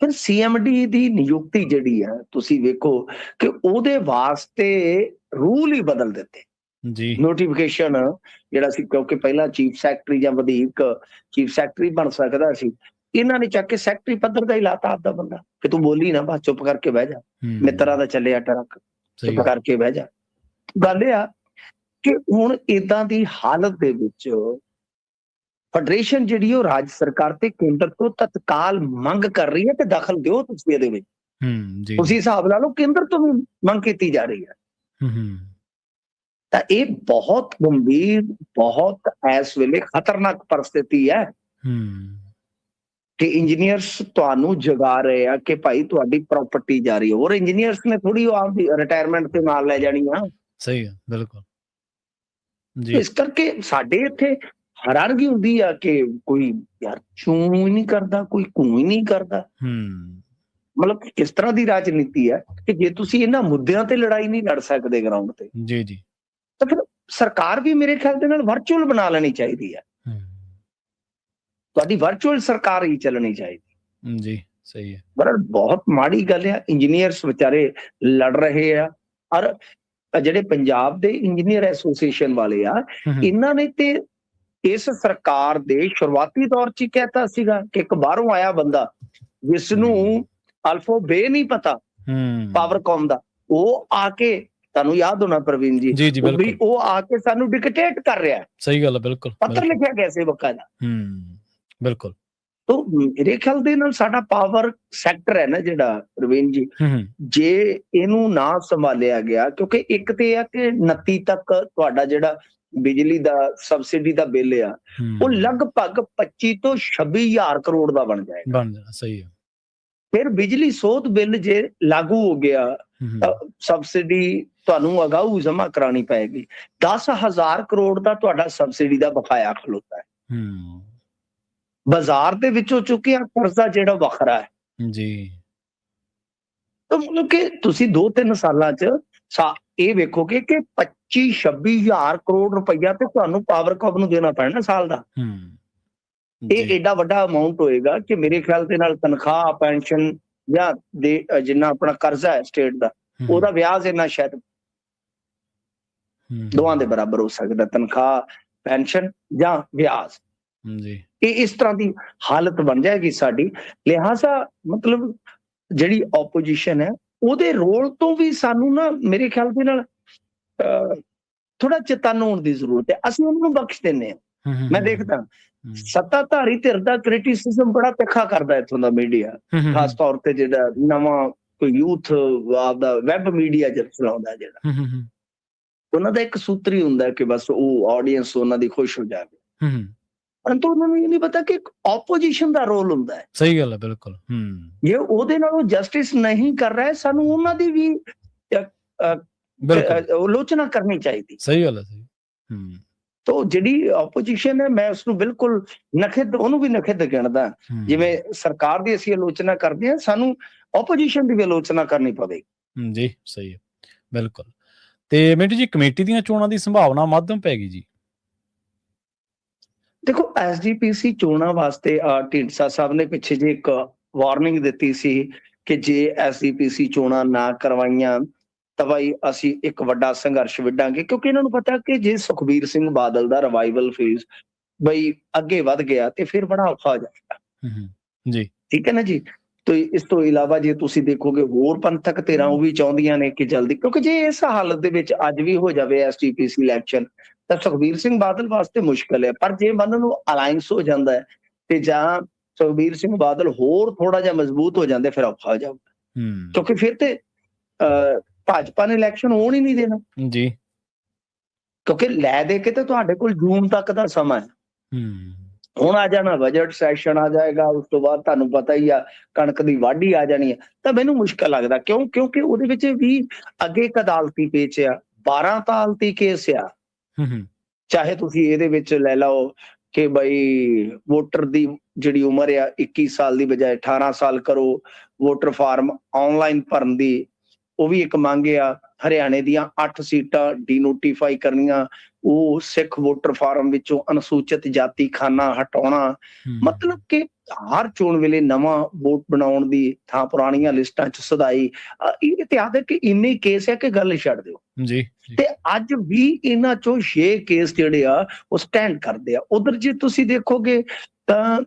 ਫਿਰ CMD ਦੀ ਨਿਯੁਕਤੀ ਜਿਹੜੀ ਆ, ਤੁਸੀਂ ਵੇਖੋ ਕਿ ਉਹਦੇ ਵਾਸਤੇ ਰੂਲ ਹੀ ਬਦਲ ਦਿੱਤੇ ਜੀ। ਨੋਟੀਫਿਕੇਸ਼ਨ ਜਿਹੜਾ ਸੀ, ਕਿਉਂਕਿ ਪਹਿਲਾਂ ਚੀਫ ਸੈਕਟਰੀ ਜਾਂ ਵਧੀਕ ਚੀਫ ਸੈਕਟਰੀ ਬਣ ਸਕਦਾ ਸੀ, ਇਹਨਾਂ ਨੇ ਚੱਕ ਕੇ ਸੈਕਟਰੀ ਪੱਧਰ ਦਾ ਹੀ ਲਾਤਾ ਆਪਦਾ ਬੰਦਾ ਕਿ ਤੂੰ ਬੋਲੀ ਨਾ, ਬਸ ਚੁੱਪ ਕਰਕੇ ਬਹਿ ਜਾ, ਮਿੱਤਰਾਂ ਦਾ ਚੱਲਿਆ ਟਰੱਕ, ਚੁੱਪ ਕਰਕੇ ਬਹਿ ਜਾ। ਗੱਲ ਇਹ ਆ ਕਿ ਹੁਣ ਏਦਾਂ ਦੀ ਹਾਲਤ ਦੇ ਵਿੱਚ ਫੈਡਰੇਸ਼ਨ ਜਿਹੜੀ ਉਹ ਰਾਜ ਸਰਕਾਰ ਤੇ ਕੇਂਦਰ ਤੋਂ ਤਤਕਾਲ ਮੰਗ ਕਰ ਰਹੀ ਹੈ ਕਿ ਦਖਲ ਦਿਓ ਤੁਸੀਂ ਇਹਦੇ ਵਿੱਚ। ਤੁਸੀਂ ਹਿਸਾਬ ਲਾ ਲਓ, ਕੇਂਦਰ ਤੋਂ ਵੀ ਮੰਗ ਕੀਤੀ ਜਾ ਰਹੀ ਹੈ। ਤਾਂ ਇਹ ਬਹੁਤ ਗੰਭੀਰ, ਬਹੁਤ ਇਸ ਵੇਲੇ ਖਤਰਨਾਕ ਪਰਿਸਥਿਤੀ ਹੈ ਕਿ ਇੰਜੀਨੀਅਰਸ ਤੁਹਾਨੂੰ ਜਗਾ ਰਹੇ ਆ ਕਿ ਭਾਈ ਤੁਹਾਡੀ ਪ੍ਰਾਪਰਟੀ ਜਾ ਰਹੀ ਹੈ। ਹੋਰ ਇੰਜੀਨੀਅਰਸ ਨੇ ਥੋੜੀ ਆਪਦੀ ਰਿਟਾਇਰਮੈਂਟ ਤੇ ਨਾਲ ਲੈ ਜਾਣੀ ਆ। ਸਹੀ ਹੈ, ਬਿਲਕੁਲ ਜੀ। ਇਸ ਕਰਕੇ ਸਾਡੇ ਇੱਥੇ ਹੈਰਾਨਗੀ ਹੁੰਦੀ ਆ ਕਿ ਕੋਈ ਯਾਰ ਚੂੰ ਹੀ ਨਹੀਂ ਕਰਦਾ, ਕੋਈ ਕੂੰ ਹੀ ਨਹੀਂ ਕਰਦਾ। ਮਤਲਬ ਕਿਸ ਤਰ੍ਹਾਂ ਦੀ ਰਾਜਨੀਤੀ ਹੈ ਕਿ ਜੇ ਤੁਸੀਂ ਇਹਨਾਂ ਮੁੱਦਿਆਂ ਤੇ ਲੜਾਈ ਨਹੀਂ ਲੜ ਸਕਦੇ ਗਰਾਊਂਡ ਤੇ, ਜੀ, ਤਾਂ ਫਿਰ ਸਰਕਾਰ ਵੀ ਮੇਰੇ ਖਿਆਲ ਦੇ ਨਾਲ ਵਰਚੁਅਲ ਬਣਾ ਲੈਣੀ ਚਾਹੀਦੀ ਹੈ। ਤੁਹਾਡੀ ਵਰਚੁਅਲ ਸਰਕਾਰ ਹੀ ਚੱਲਣੀ ਚਾਹੀਦੀ ਜੀ। ਸਹੀ ਹੈ। ਪਰ ਬਹੁਤ ਮਾੜੀ ਗੱਲ ਹੈ, ਇੰਜੀਨੀਅਰਸ ਵਿਚਾਰੇ ਲੜ ਰਹੇ ਆ। ਔਰ ਜਿਹੜੇ ਪੰਜਾਬ ਦੇ ਇੰਜੀਨੀਅਰ ਐਸੋਸੀਏਸ਼ਨ ਵਾਲੇ ਆ, ਇਹਨਾਂ ਨੇ ਤੇ ਇਸ ਸਰਕਾਰ ਦੇ ਸ਼ੁਰੂਆਤੀ ਦੌਰ 'ਚ ਹੀ ਕਹਿਤਾ ਸੀਗਾ ਕਿ ਇੱਕ ਬਾਹਰੋਂ ਆਇਆ ਬੰਦਾ ਜਿਸ ਨੂੰ ਅਲਫਾਬੇ ਨਹੀਂ ਪਤਾ ਪਾਵਰਕਾਮ ਦਾ, ਉਹ ਆ ਕੇ, ਤੁਹਾਨੂੰ ਯਾਦ ਹੋਣਾ ਪ੍ਰਵੀਨ ਜੀ, ਉਹ ਆ ਕੇ ਸਾਨੂੰ ਡਿਕਟੇਟ ਕਰ ਰਿਹਾ। ਸਹੀ ਗੱਲ ਹੈ, ਬਿਲਕੁਲ। ਪੱਤਰ ਲਿਖਿਆ ਗਿਆ ਸੀ ਬਕਾਇਦਾ। ਬਿਲਕੁਲ। ਤੋ ਮੇਰੇ ਖਿਆਲ ਦੇ ਨਾਲ ਸਾਡਾ ਪਾਵਰ ਸੈਕਟਰ ਹੈ ਨਾ ਜਿਹੜਾ ਪ੍ਰਵੀਨ ਜੀ, ਜੇ ਇਹਨੂੰ ਨਾ ਸੰਭਾਲਿਆ ਗਿਆ, ਕਿਉਂਕਿ ਇੱਕ ਤੇ ਇਹ ਆ ਕਿ 29 ਤੱਕ ਤੁਹਾਡਾ ਜਿਹੜਾ ਬਿਜਲੀ ਦਾ ਸਬਸਿਡੀ ਦਾ ਬਿੱਲ ਆ ਉਹ ਲਗਭਗ 25 ਤੋਂ 26,000 ਕਰੋੜ ਦਾ ਬਣ ਜਾਏਗਾ। ਬਣ ਜਾਣਾ ਸਹੀ ਹੈ। ਫਿਰ ਬਿਜਲੀ ਸੋਧ ਬਿੱਲ ਜੇ ਲਾਗੂ ਹੋ ਗਿਆ ਤਾਂ ਸਬਸਿਡੀ ਤੁਹਾਨੂੰ ਅਗਾਊ ਜਮ੍ਹਾਂ ਕਰਾਉਣੀ ਪਏਗੀ। 10,000 ਕਰੋੜ ਦਾ ਤੁਹਾਡਾ ਸਬਸਿਡੀ ਦਾ ਬਕਾਇਆ ਖਲੋਤਾ ਹੈ। ਬਾਜ਼ਾਰ ਦੇ ਵਿੱਚੋਂ ਚੁੱਕਿਆ ਕਰਜ਼ਾ ਜਿਹੜਾ ਵੱਖਰਾ ਹੈ ਜੀ। ਤਾਂ ਮਤਲਬ ਕਿ ਤੁਸੀਂ 2-3 ਸਾਲਾਂ 'ਚ ਇਹ ਵੇਖੋਗੇ ਕਿ 25-26,000 ਕਰੋੜ ਰੁਪਈਆ ਤੇ ਤੁਹਾਨੂੰ ਪਾਵਰ ਕਾਰਪ ਨੂੰ ਦੇਣਾ ਪੈਣਾ ਸਾਲ ਦਾ। ਇਹ ਏਡਾ ਵੱਡਾ ਅਮਾਉਂਟ ਹੋਏਗਾ ਕਿ ਮੇਰੇ ਖਿਆਲ ਦੇ ਨਾਲ ਤਨਖਾਹ, ਪੈਨਸ਼ਨ ਜਾਂ ਜਿੰਨਾ ਆਪਣਾ ਕਰਜ਼ਾ ਹੈ ਸਟੇਟ ਦਾ ਉਹਦਾ ਵਿਆਜ ਇੰਨਾ ਸ਼ਾਇਦ ਦੋਵਾਂ ਦੇ ਬਰਾਬਰ ਹੋ ਸਕਦਾ, ਤਨਖਾਹ, ਪੈਨਸ਼ਨ ਜਾਂ ਵਿਆਜ। ਇਹ ਇਸ ਤਰ੍ਹਾਂ ਦੀ ਹਾਲਤ ਬਣ ਜਾਏਗੀ ਸਾਡੀ। ਲਿਹਾਜ਼ਾ ਮਤਲਬ ਜਿਹੜੀ ਆਪੋਜੀਸ਼ਨ ਹੈ ਉਹਦੇ ਰੋਲ ਤੋਂ ਵੀ ਸਾਨੂੰ ਨਾ ਮੇਰੇ ਖਿਆਲ ਦੇ ਨਾਲ ਥੋੜਾ ਚੇਤੰਨ ਹੋਣ ਦੀ ਜ਼ਰੂਰਤ ਹੈ। ਅਸੀਂ ਉਹਨਾਂ ਨੂੰ ਬਖਸ਼ ਦਿੰਦੇ ਹਾਂ। ਮੈਂ ਦੇਖਦਾ ਸੱਤਾਧਾਰੀ ਧਿਰ ਦਾ ਕ੍ਰਿਟਿਸਿਜ਼ਮ ਬੜਾ ਤਿੱਖਾ ਕਰਦਾ ਇੱਥੋਂ ਦਾ ਮੀਡੀਆ, ਖਾਸ ਤੌਰ ਤੇ ਜਿਹੜਾ ਨਵਾਂ ਕੋਈ ਯੂਥ ਆਪਦਾ ਵੈਬ ਮੀਡੀਆ ਜਿਹੜਾ ਚਲਾਉਂਦਾ, ਜਿਹੜਾ ਉਹਨਾਂ ਦਾ ਇੱਕ ਸੂਤਰ ਹੀ ਹੁੰਦਾ ਕਿ ਬਸ ਉਹ ਆਡੀਅנס ਉਹਨਾਂ ਦੀ ਖੁਸ਼ ਹੋ ਜਾਵੇ, ਪਰੰਤੂ ਉਹਨਾਂ ਨੂੰ ਇਹ ਨਹੀਂ ਪਤਾ ਕਿ ਆਪੋਜੀਸ਼ਨ ਦਾ ਰੋਲ ਹੁੰਦਾ ਹੈ। ਸਹੀ ਗੱਲ ਹੈ, ਬਿਲਕੁਲ। ਜੇ ਉਹਦੇ ਨਾਲ ਉਹ ਜਸਟਿਸ ਨਹੀਂ ਕਰ ਰਿਹਾ, ਸਾਨੂੰ ਉਹਨਾਂ ਦੀ ਵੀ ਆਲੋਚਨਾ ਕਰਨੀ ਚਾਹੀਦੀ। ਸਹੀ ਗੱਲ ਹੈ। ਤੋ ਜਿਹੜੀ ਆਪੋਜੀਸ਼ਨ ਹੈ ਮੈਂ ਉਸਨੂੰ ਬਿਲਕੁਲ ਉਹਨੂੰ ਵੀ ਨਖਿੱਧ ਗਿਣਦਾ। ਜਿਵੇਂ ਸਰਕਾਰ ਦੀ ਅਸੀਂ ਆਲੋਚਨਾ ਕਰਦੇ ਹਾਂ, ਸਾਨੂੰ ਆਪੋਜੀਸ਼ਨ ਦੀ ਵੀ ਆਲੋਚਨਾ ਕਰਨੀ ਪਵੇਗੀ। ਜੀ ਸਹੀ ਹੈ, ਬਿਲਕੁਲ। ਤੇ ਮਿੰਟੂ ਜੀ, ਕਮੇਟੀ ਦੀਆਂ ਚੋਣਾਂ ਦੀ ਸੰਭਾਵਨਾ ਮੱਧਮ ਪੈ ਗਈ ਜੀ। ਦੇਖੋ, ਐਸਜੀਪੀਸੀ ਚੋਣਾਂ ਵਾਸਤੇ ਢੀਂਡਸਾ ਸਾਹਿਬ ਨੇ ਪਿੱਛੇ ਜੇ ਇੱਕ ਵਾਰਨਿੰਗ ਦਿੱਤੀ ਸੀ ਕਿ ਜੇ ਐਸਜੀਪੀਸੀ ਚੋਣਾਂ ਨਾ ਕਰਵਾਈਆਂ ਤਾਂ ਬਈ ਅਸੀਂ ਇੱਕ ਵੱਡਾ ਸੰਘਰਸ਼ ਵਿੱਢਾਂਗੇ, ਕਿਉਂਕਿ ਇਹਨਾਂ ਨੂੰ ਪਤਾ ਕਿ ਜੇ ਸੁਖਬੀਰ ਸਿੰਘ ਬਾਦਲ ਦਾ ਰਿਵਾਈਵਲ ਫੇਜ਼ ਬਈ ਅੱਗੇ ਵੱਧ ਗਿਆ ਤੇ ਫਿਰ ਬੜਾ ਔਖਾ ਹੋ ਜਾਏਗਾ। ਜੀ ਠੀਕ ਹੈ ਨਾ ਜੀ। ਤੇ ਇਸ ਤੋਂ ਇਲਾਵਾ ਜੇ ਤੁਸੀਂ ਦੇਖੋਗੇ ਹੋਰ ਪੰਥਕ ਧਿਰਾਂ ਉਹ ਵੀ ਚਾਹੁੰਦੀਆਂ ਨੇ ਕਿ ਜਲਦੀ, ਕਿਉਂਕਿ ਜੇ ਇਸ ਹਾਲਤ ਦੇ ਵਿੱਚ ਅੱਜ ਵੀ ਹੋ ਜਾਵੇ ਐਸਜੀਪੀਸੀ ਇਲੈਕਸ਼ਨ ਤਾਂ ਸੁਖਬੀਰ ਸਿੰਘ ਬਾਦਲ ਵਾਸਤੇ ਮੁਸ਼ਕਲ ਹੈ। ਪਰ ਜੇ ਮੰਨ ਲਓ ਅਲਾਇੰਸ ਹੋ ਜਾਂਦਾ ਹੈ ਤੇ ਜਾਂ ਸੁਖਬੀਰ ਸਿੰਘ ਬਾਦਲ ਹੋਰ ਥੋੜਾ ਜਿਹਾ ਮਜ਼ਬੂਤ ਹੋ ਜਾਂਦੇ, ਫਿਰ ਔਖਾ ਹੋ ਜਾਊਗਾ, ਕਿਉਂਕਿ ਫਿਰ ਤੇ ਭਾਜਪਾ ਨੇ ਇਲੈਕਸ਼ਨ ਹੋਣ ਹੀ ਨਹੀਂ ਦੇਣਾ ਜੀ, ਕਿਉਂਕਿ ਲੈ ਦੇ ਕੇ ਤੇ ਤੁਹਾਡੇ ਕੋਲ ਜੂਨ ਤੱਕ ਦਾ ਸਮਾਂ ਹੈ। ਹੁਣ ਆ ਜਾਣਾ ਬਜਟ ਸੈਸ਼ਨ ਆ ਜਾਏਗਾ, ਉਸ ਤੋਂ ਬਾਅਦ ਤੁਹਾਨੂੰ ਪਤਾ ਹੀ ਆ ਕਣਕ ਦੀ ਵਾਢੀ ਆ ਜਾਣੀ ਹੈ। ਤਾਂ ਮੈਨੂੰ ਮੁਸ਼ਕਲ ਲੱਗਦਾ, ਕਿਉਂਕਿ ਉਹਦੇ ਵਿੱਚ ਵੀ ਅੱਗੇ ਇੱਕ ਅਦਾਲਤੀ ਪੇਚ ਆ, 12 ਅਦਾਲਤੀ ਕੇਸ ਆ। ਚਾਹੇ ਤੁਸੀਂ ਇਹਦੇ ਵਿੱਚ ਲੈ ਲਓ ਕਿ ਬਈ ਵੋਟਰ ਦੀ ਜਿਹੜੀ ਉਮਰ ਆ 21 ਸਾਲ ਦੀ ਬਜਾਏ 18 ਸਾਲ ਕਰੋ, ਵੋਟਰ ਫਾਰਮ ਆਨਲਾਈਨ ਭਰਨ ਦੀ ਉਹ ਵੀ ਇੱਕ ਮੰਗ ਆ। ਹਰਿਆਣੇ ਦੀਆਂ 8 ਸੀਟਾਂ ਡੀਨੋਟੀਫਾਈ ਕਰਨੀਆਂ, ਉਹ ਸਿੱਖ ਵੋਟਰ ਫਾਰਮ ਵਿੱਚੋਂ ਅਨੁਸੂਚਿਤ ਜਾਤੀ ਖਾਨਾ ਹਟਾਉਣਾ। ਮਤਲਬ ਕਿ ਹਰ ਚੋਣ ਵੇਲੇ ਨਵਾਂ ਵੋਟ ਬਣਾਉਣ ਦੀ ਥਾਂ ਪੁਰਾਣੀਆਂ ਲਿਸਟਾਂ 'ਚ ਸੁਧਾਈ। ਇਹ ਤੇ ਆਦੇ ਕਿ ਇੰਨੇ ਕੇਸ ਹੈ ਕਿ ਗੱਲ ਛੱਡ ਦਿਓ ਜੀ। ਤੇ ਅੱਜ ਵੀ ਇਹਨਾਂ 'ਚੋਂ 6 ਕੇਸ ਜਿਹੜੇ ਆ ਉਹ ਸਟੈਂਡ ਕਰਦੇ ਆ। ਉਧਰ ਜੇ ਤੁਸੀਂ ਦੇਖੋਗੇ ਤਾਂ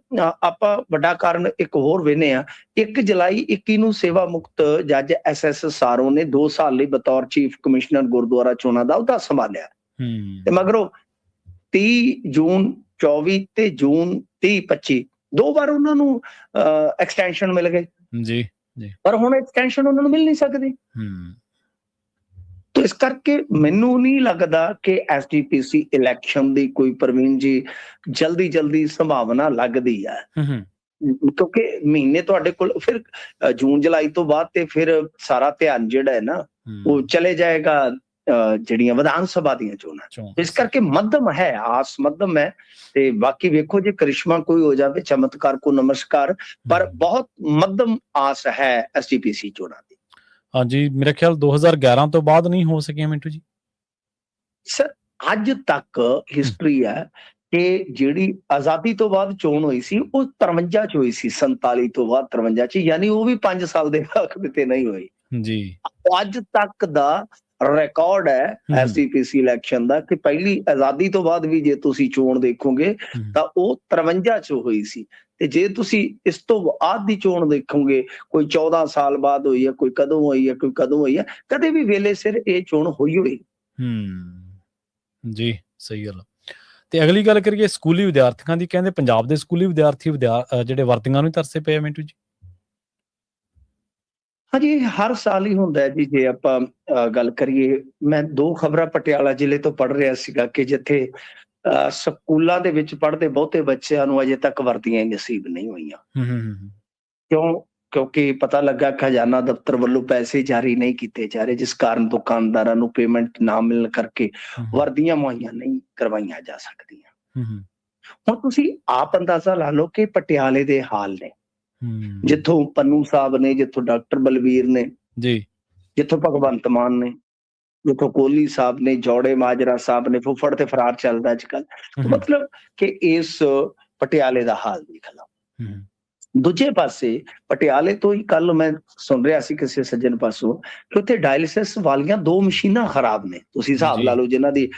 ਆਪਾਂ ਵੱਡਾ ਕਾਰਨ ਇੱਕ ਹੋਰ ਵੇਖਦੇ ਆ। 1 ਜੁਲਾਈ 21 ਨੂੰ ਸੇਵਾ ਮੁਕਤ ਜੱਜ SS ਸਾਰੋ ਨੇ 2 ਸਾਲ ਲਈ ਬਤੌਰ ਚੀਫ ਕਮਿਸ਼ਨਰ ਗੁਰਦੁਆਰਾ ਚੋਣਾਂ ਦਾ ਅਹੁਦਾ ਸੰਭਾਲਿਆ ਤੇ ਮਗਰੋਂ 30 ਜੂਨ 24 ਤੇ ਜੂਨ 30-25 2 ਵਾਰ ਉਹਨਾਂ ਨੂੰ ਐਕਸਟੈਂਸ਼ਨ ਮਿਲ ਗਏ ਜੀ, ਪਰ ਹੁਣ ਐਕਸਟੈਂਸ਼ਨ ਉਹਨਾਂ ਨੂੰ ਮਿਲ ਨਹੀਂ ਸਕਦੀ। ਤੋ ਇਸ ਕਰਕੇ ਮੈਨੂੰ ਨਹੀਂ ਲੱਗਦਾ ਕਿ ਐਸਜੀਪੀਸੀ ਇਲੈਕਸ਼ਨ ਦੀ ਕੋਈ ਪ੍ਰਵੀਨ ਜੀ ਜਲਦੀ ਸੰਭਾਵਨਾ ਲੱਗਦੀ ਹੈ, ਕਿਉਂਕਿ ਮਹੀਨੇ ਤੁਹਾਡੇ ਕੋਲ ਫਿਰ ਜੂਨ ਜੁਲਾਈ ਤੋਂ ਬਾਅਦ ਤੇ ਫਿਰ ਸਾਰਾ ਧਿਆਨ ਜਿਹੜਾ ਹੈ ਨਾ ਉਹ ਚਲੇ ਜਾਏਗਾ ਜਿਹੜੀਆਂ ਵਿਧਾਨ ਸਭਾ ਦੀਆਂ ਚੋਣਾਂ। ਇਸ ਕਰਕੇ ਮੱਧਮ ਹੈ, ਆਸ ਮੱਧਮ ਹੈ। ਤੇ ਬਾਕੀ ਵੇਖੋ ਜੇ ਕਰਿਸ਼ਮਾ ਕੋਈ ਹੋ ਜਾਵੇ, ਚਮਤਕਾਰ ਕੋ ਨਮਸਕਾਰ, ਪਰ ਬਹੁਤ ਮੱਧਮ ਆਸ ਹੈ ਐਸਜੀਪੀਸੀ ਚੋਣਾਂ ਦੀ। ਹਾਂਜੀ, ਮੇਰਾ ਖਿਆਲ 2011 ਤੋਂ ਬਾਅਦ ਨਹੀਂ ਹੋ ਸਕੀਆਂ ਮਿੰਟੂ ਜੀ। ਸਰ ਅੱਜ ਤੱਕ ਹਿਸਟਰੀ ਹੈ ਕਿ ਜਿਹੜੀ ਆਜ਼ਾਦੀ ਤੋਂ ਬਾਅਦ ਚੋਣ ਹੋਈ ਸੀ ਉਹ 53 ਚ ਹੋਈ ਸੀ, 47 ਤੋਂ ਬਾਅਦ 53 ਚ, ਯਾਨੀ ਉਹ ਵੀ 5 ਸਾਲ ਦੇ ਵਕਤ ਤੇ ਨਹੀਂ ਹੋਈ ਜੀ। ਅੱਜ ਤੱਕ ਦਾ ਰਿਕਾਰਡ ਹੈ ਐਸਜੀਪੀਸੀ ਇਲੈਕਸ਼ਨ ਦਾ ਕਿ ਪਹਿਲੀ ਆਜ਼ਾਦੀ ਤੋਂ ਬਾਅਦ ਵੀ ਜੇ ਤੁਸੀਂ ਚੋਣ ਦੇਖੋਗੇ ਤਾਂ ਉਹ 53 ਚ ਹੋਈ ਸੀ। ਤੇ ਜੇ ਤੁਸੀਂ ਇਸ ਤੋਂ ਬਾਅਦ ਦੀ ਚੋਣ ਦੇਖੋਗੇ, ਕੋਈ 14 ਸਾਲ ਬਾਅਦ ਹੋਈ ਹੈ, ਕੋਈ ਕਦੋਂ ਹੋਈ ਹੈ, ਕੋਈ ਕਦੋਂ ਹੋਈ ਹੈ, ਕਦੇ ਵੀ ਵੇਲੇ ਸਿਰ ਇਹ ਚੋਣ ਹੋਈ ਜੀ, ਸਹੀ ਗੱਲ। ਤੇ ਅਗਲੀ ਗੱਲ ਕਰੀਏ ਸਕੂਲੀ ਵਿਦਿਆਰਥੀਆਂ ਦੀ। ਕਹਿੰਦੇ ਪੰਜਾਬ ਦੇ ਸਕੂਲੀ ਵਿਦਿਆਰਥੀ ਜਿਹੜੇ ਵਰਦੀਆਂ ਨੂੰ ਤਰਸੇ ਪਏ ਮਿੰਟੂ ਜੀ। ਹਾਂਜੀ, ਇਹ ਹਰ ਸਾਲ ਹੀ ਹੁੰਦਾ ਹੈ ਜੀ। ਜੇ ਆਪਾਂ ਗੱਲ ਕਰੀਏ, ਮੈਂ 2 ਖਬਰਾਂ ਪਟਿਆਲਾ ਜ਼ਿਲ੍ਹੇ ਤੋਂ ਪੜ੍ਹ ਰਿਹਾ ਸੀਗਾ ਕਿ ਜਿੱਥੇ ਸਕੂਲਾਂ ਦੇ ਵਿੱਚ ਪੜ੍ਹਦੇ ਬਹੁਤੇ ਬੱਚਿਆਂ ਨੂੰ ਅਜੇ ਤੱਕ ਵਰਦੀਆਂ ਹੀ ਨਸੀਬ ਨਹੀਂ ਹੋਈਆਂ। ਹੂੰ, ਹੂੰ, ਹੂੰ, ਕਿਉਂ? ਕਿਉਂਕਿ ਪਤਾ ਲੱਗਾ ਖਜ਼ਾਨਾ ਦਫ਼ਤਰ ਵੱਲੋਂ ਪੈਸੇ ਜਾਰੀ ਨਹੀਂ ਕੀਤੇ ਜਾ ਰਹੇ, ਜਿਸ ਕਾਰਨ ਦੁਕਾਨਦਾਰਾਂ ਨੂੰ ਪੇਮੈਂਟ ਨਾ ਮਿਲਣ ਕਰਕੇ ਹੂੰ, ਵਰਦੀਆਂ ਮੁਹੱਈਆ ਨਹੀਂ ਕਰਵਾਈਆਂ ਜਾ ਸਕਦੀਆਂ। ਹੂੰ, ਹੂੰ, ਹੁਣ ਤੁਸੀਂ ਆਪ ਅੰਦਾਜ਼ਾ ਲਾ ਲਓ ਕਿ ਪਟਿਆਲੇ ਦੇ ਹਾਲ ਨੇ, ਹੂੰ, ਜਿੱਥੋਂ ਪੰਨੂ ਸਾਹਿਬ ਨੇ, ਜਿੱਥੋਂ ਡਾਕਟਰ ਬਲਵੀਰ ਨੇ, ਜੀ, ਜਿੱਥੋਂ ਭਗਵੰਤ ਮਾਨ ਨੇ, ਜਿੱਥੋਂ ਕੋਹਲੀ ਸਾਹਿਬ ਨੇ, ਜੌੜੇ ਮਾਜਰਾ ਸਾਹਿਬ ਨੇ, ਫੁੱਫੜ ਤੇ ਫਰਾਰ ਚੱਲਦਾ ਅੱਜ ਕੱਲ। ਹੂੰ, ਹੂੰ, ਮਤਲਬ ਕਿ ਇਸ ਪਟਿਆਲੇ ਦਾ ਹਾਲ ਦੇਖ ਲਓ। ਹੂੰ, ਦੂਜੇ ਪਾਸੇ ਪਟਿਆਲੇ ਤੋਂ ਹੀ ਕੱਲ ਮੈਂ ਸੁਣ ਰਿਹਾ ਸੀ ਕਿਸੇ ਸੱਜਣ ਪਾਸੋਂ ਕਿ ਉੱਥੇ ਡਾਇਲਿਸਿਸ ਵਾਲੀਆਂ 2 ਮਸ਼ੀਨਾਂ ਖਰਾਬ ਨੇ। ਤੁਸੀਂ ਹਿਸਾਬ ਜੀ, ਲਾ ਲਓ, ਜਿਨ੍ਹਾਂ ਦੀ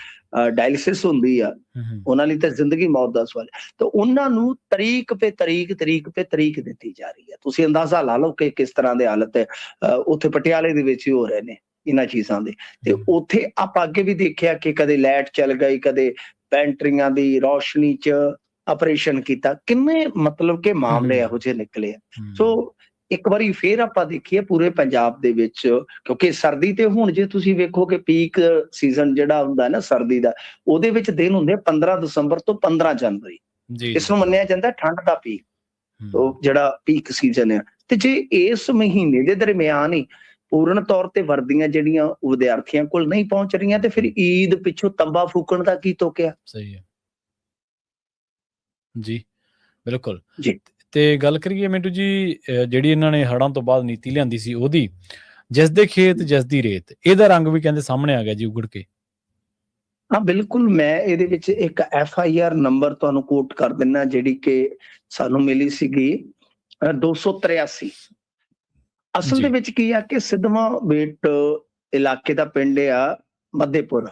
ਡਾਇਲਿਸਿਸ ਹੁੰਦੀ ਆ, ਹੂੰ, ਹੂੰ, ਉਹਨਾਂ ਲਈ ਤਾਂ ਜ਼ਿੰਦਗੀ ਮੌਤ ਦਾ ਸਵਾਲ ਹੈ। ਤਾਂ ਉਹਨਾਂ ਨੂੰ ਤਰੀਕ ਦਿੱਤੀ ਜਾ ਰਹੀ ਹੈ। ਤੁਸੀਂ ਅੰਦਾਜ਼ਾ ਲਾ ਲਓ ਕਿ ਕਿਸ ਤਰ੍ਹਾਂ ਦੇ ਹਾਲਤ ਹੈ ਉੱਥੇ ਪਟਿਆਲੇ ਦੇ ਵਿੱਚ ਹੀ ਹੋ ਰਹੇ ਨੇ ਇਹਨਾਂ ਚੀਜ਼ਾਂ ਦੇ। ਤੇ ਹੂੰ, ਉੱਥੇ ਆਪਾਂ ਅੱਗੇ ਵੀ ਦੇਖਿਆ ਕਿ ਕਦੇ ਲਾਈਟ ਚੱਲ ਗਈ, ਕਦੇ ਪੈਂਟਰੀਆਂ ਦੀ ਰੌਸ਼ਨੀ 'ਚ ਆਪਰੇਸ਼ਨ ਕੀਤਾ, ਕਿੰਨੇ ਮਤਲਬ ਕਿ ਮਾਮਲੇ ਇਹੋ ਜਿਹੇ ਨਿਕਲੇ ਆ। ਹੂੰ, ਸੋ ਇੱਕ ਵਾਰੀ ਫੇਰ ਆਪਾਂ ਦੇਖੀਏ ਪੂਰੇ ਪੰਜਾਬ ਦੇ ਵਿੱਚ, ਕਿਉਂਕਿ ਸਰਦੀ ਤੇ ਹੁਣ ਜੇ ਤੁਸੀਂ ਵੇਖੋ ਕਿ ਪੀਕ ਸੀਜ਼ਨ ਜਿਹੜਾ ਹੁੰਦਾ ਨਾ ਸਰਦੀ ਦਾ, ਉਹਦੇ ਵਿੱਚ ਦਿਨ ਹੁੰਦੇ 15 ਦਸੰਬਰ ਤੋਂ 15 ਜਨਵਰੀ। ਜੀ, ਇਸ ਜੀ, ਨੂੰ ਮੰਨਿਆ ਜਾਂਦਾ ਠੰਡ ਦਾ ਪੀਕ, ਹੂੰ, ਉਹ ਜਿਹੜਾ ਪੀਕ ਸੀਜ਼ਨ ਆ। ਤੇ ਜੇ ਇਸ ਮਹੀਨੇ ਦੇ ਦਰਮਿਆਨ ਹੀ ਪੂਰਨ ਤੌਰ ਤੇ ਵਰਦੀਆਂ ਜਿਹੜੀਆਂ ਵਿਦਿਆਰਥੀਆਂ ਕੋਲ ਨਹੀਂ ਪਹੁੰਚ ਰਹੀਆਂ, ਤੇ ਫਿਰ ਈਦ ਪਿੱਛੋਂ ਤੰਬਾ ਫੂਕਣ ਦਾ ਕੀ ਤੁਕਿਆ? ਸਹੀ ਹੈ। ਜੀ, ਬਿਲਕੁਲ। ਜੀ। ਤੇ ਗੱਲ ਕਰੀਏ ਮਿੰਟੂ ਜੀ, ਜਿਹੜੀ ਇਹਨਾਂ ਨੇ ਹੜ੍ਹਾਂ ਤੋਂ ਬਾਅਦ ਨੀਤੀ ਲਿਆਂਦੀ ਸੀ ਉਹਦੀ, ਜਿਸ ਦੇ ਖੇਤ ਜਿਸ ਦੀ ਰੇਤ, ਇਹਦਾ ਰੰਗ ਵੀ ਕਹਿੰਦੇ ਸਾਹਮਣੇ ਆ ਗਿਆ ਜੀ ਉਗੜ ਕੇ। ਹਾਂ, ਬਿਲਕੁਲ। ਮੈਂ ਇਹਦੇ ਵਿੱਚ ਇੱਕ FIR ਨੰਬਰ ਤੁਹਾਨੂੰ ਕੋਟ ਕਰ ਦਿੰਦਾ, ਜਿਹੜੀ ਕਿ ਸਾਨੂੰ ਮਿਲੀ ਸੀਗੀ 283। ਅਸਲ ਦੇ ਜੀ, ਵਿੱਚ ਕੀ ਆ ਕਿ ਸਿੱਧਵਾਂ ਬੇਟ ਇਲਾਕੇ ਦਾ ਪਿੰਡ ਆ ਮੱਧੇਪੁਰ।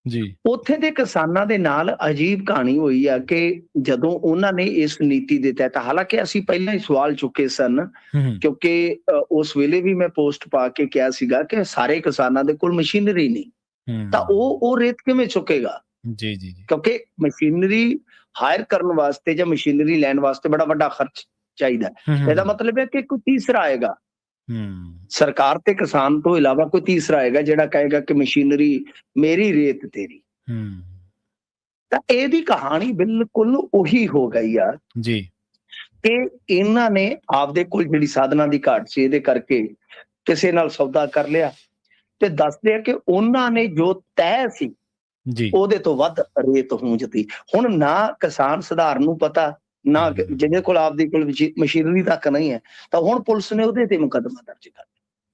ਜੀ, ਉੱਥੇ ਦੇ ਕਿਸਾਨਾਂ ਦੇ ਨਾਲ ਅਜੀਬ ਕਹਾਣੀ ਹੋਈ ਆ ਕਿ ਜਦੋਂ ਉਹਨਾਂ ਨੇ ਇਸ ਨੀਤੀ ਦੇ ਤਹਿਤ, ਹਾਲਾਂਕਿ ਅਸੀਂ ਪਹਿਲਾਂ ਹੀ ਸਵਾਲ ਚੁੱਕੇ ਸਨ, ਹੂੰ, ਹੂੰ, ਕਿਉਂਕਿ ਉਸ ਵੇਲੇ ਵੀ ਮੈਂ ਪੋਸਟ ਪਾ ਕੇ ਕਿਹਾ ਸੀਗਾ ਕਿ ਸਾਰੇ ਕਿਸਾਨਾਂ ਦੇ ਕੋਲ ਮਸ਼ੀਨਰੀ ਨਹੀਂ, ਤਾਂ ਹੂੰ, ਉਹ ਰੇਤ ਕਿਵੇਂ ਚੁੱਕੇਗਾ? ਜੀ, ਜੀ, ਜੀ, ਕਿਉਂਕਿ ਮਸ਼ੀਨਰੀ ਹਾਇਰ ਕਰਨ ਵਾਸਤੇ ਜਾਂ ਮਸ਼ੀਨਰੀ ਲੈਣ ਵਾਸਤੇ ਬੜਾ ਵੱਡਾ ਖਰਚ ਚਾਹੀਦਾ ਹੂੰ, ਹੈ। ਹੂੰ, ਇਹਦਾ ਮਤਲਬ ਹੈ ਕਿ ਕੋਈ ਤੀਸਰਾ ਆਏਗਾ, ਹੂੰ, ਸਰਕਾਰ ਤੇ ਕਿਸਾਨ ਤੋਂ ਇਲਾਵਾ ਕੋਈ ਤੀਸਰਾ ਆਏਗਾ ਜਿਹੜਾ ਕਹੇਗਾ ਕਿ ਮਸ਼ੀਨਰੀ ਮੇਰੀ, ਰੇਤ ਤੇਰੀ। ਹੂੰ, ਤਾਂ ਇਹਦੀ ਕਹਾਣੀ ਬਿਲਕੁਲ ਉਹੀ ਹੋ ਗਈ ਆ ਜੀ, ਕਿ ਇਹਨਾਂ ਨੇ ਆਪਦੇ ਕੋਲ ਜਿਹੜੀ ਸਾਧਨਾਂ ਦੀ ਘਾਟ ਸੀ, ਇਹਦੇ ਕਰਕੇ ਕਿਸੇ ਨਾਲ ਸੌਦਾ ਕਰ ਲਿਆ, ਤੇ ਦੱਸਦੇ ਆ ਕਿ ਉਹਨਾਂ ਨੇ ਜੋ ਤੈਅ ਸੀ ਜੀ, ਉਹਦੇ ਤੋਂ ਵੱਧ ਰੇਤ ਹੂੰਜਦੀ। ਹੁਣ ਨਾ ਕਿਸਾਨ ਸਧਾਰਨ ਨੂੰ ਪਤਾ, ਨਾ ਜਿਹਦੇ ਕੋਲ ਆਪਦੀ ਕੋਲ ਮਸ਼ੀਨਰੀ ਤੱਕ ਨਹੀਂ ਹੈ, ਤਾਂ ਹੁਣ ਪੁਲਿਸ ਨੇ ਉਹਦੇ ਤੇ ਮੁਕੱਦਮਾ ਦਰਜ ਕਰ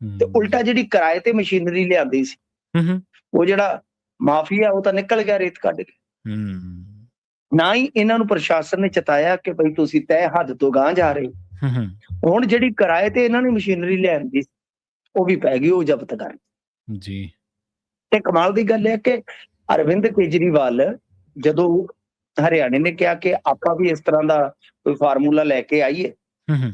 ਤੇ ਹੂੰ, ਉਲਟਾ ਜਿਹੜੀ ਕਿਰਾਏ ਤੇ ਮਸ਼ੀਨਰੀ ਲਿਆਂਦੀ ਸੀ, ਹੂੰ, ਹੂੰ, ਉਹ ਜਿਹੜਾ ਮਾਫੀਆ, ਉਹ ਤਾਂ ਨਿਕਲ ਗਿਆ ਰੇਤ ਕੱਢ ਕੇ। ਹੂੰ, ਨਾ ਹੀ ਇਹਨਾਂ ਨੂੰ ਪ੍ਰਸ਼ਾਸਨ ਨੇ ਚਿਤਾਇਆ ਕਿ ਬਈ ਤੁਸੀਂ ਤੈਅ ਹੱਦ ਤੋਂ ਗਾਂਹ ਜਾ ਰਹੇ ਹੋ। ਹੂੰ, ਹੂੰ, ਹੁਣ ਜਿਹੜੀ ਕਿਰਾਏ ਤੇ ਇਹਨਾਂ ਨੇ ਮਸ਼ੀਨਰੀ ਲਿਆਂਦੀ, ਉਹ ਵੀ ਪੈ ਗਈ ਉਹ ਜ਼ਬਤ ਕਰ। ਜੀ, ਤੇ ਕਮਾਲ ਦੀ ਗੱਲ ਹੈ ਕਿ ਅਰਵਿੰਦ ਕੇਜਰੀਵਾਲ ਜਦੋਂ ਹਰਿਆਣੇ ਨੇ ਕਿਹਾ ਕਿ ਆਪਾਂ ਵੀ ਇਸ ਤਰ੍ਹਾਂ ਦਾ ਕੋਈ ਫਾਰਮੂਲਾ ਲੈ ਕੇ ਆਈਏ, ਹੂੰ, ਹੂੰ,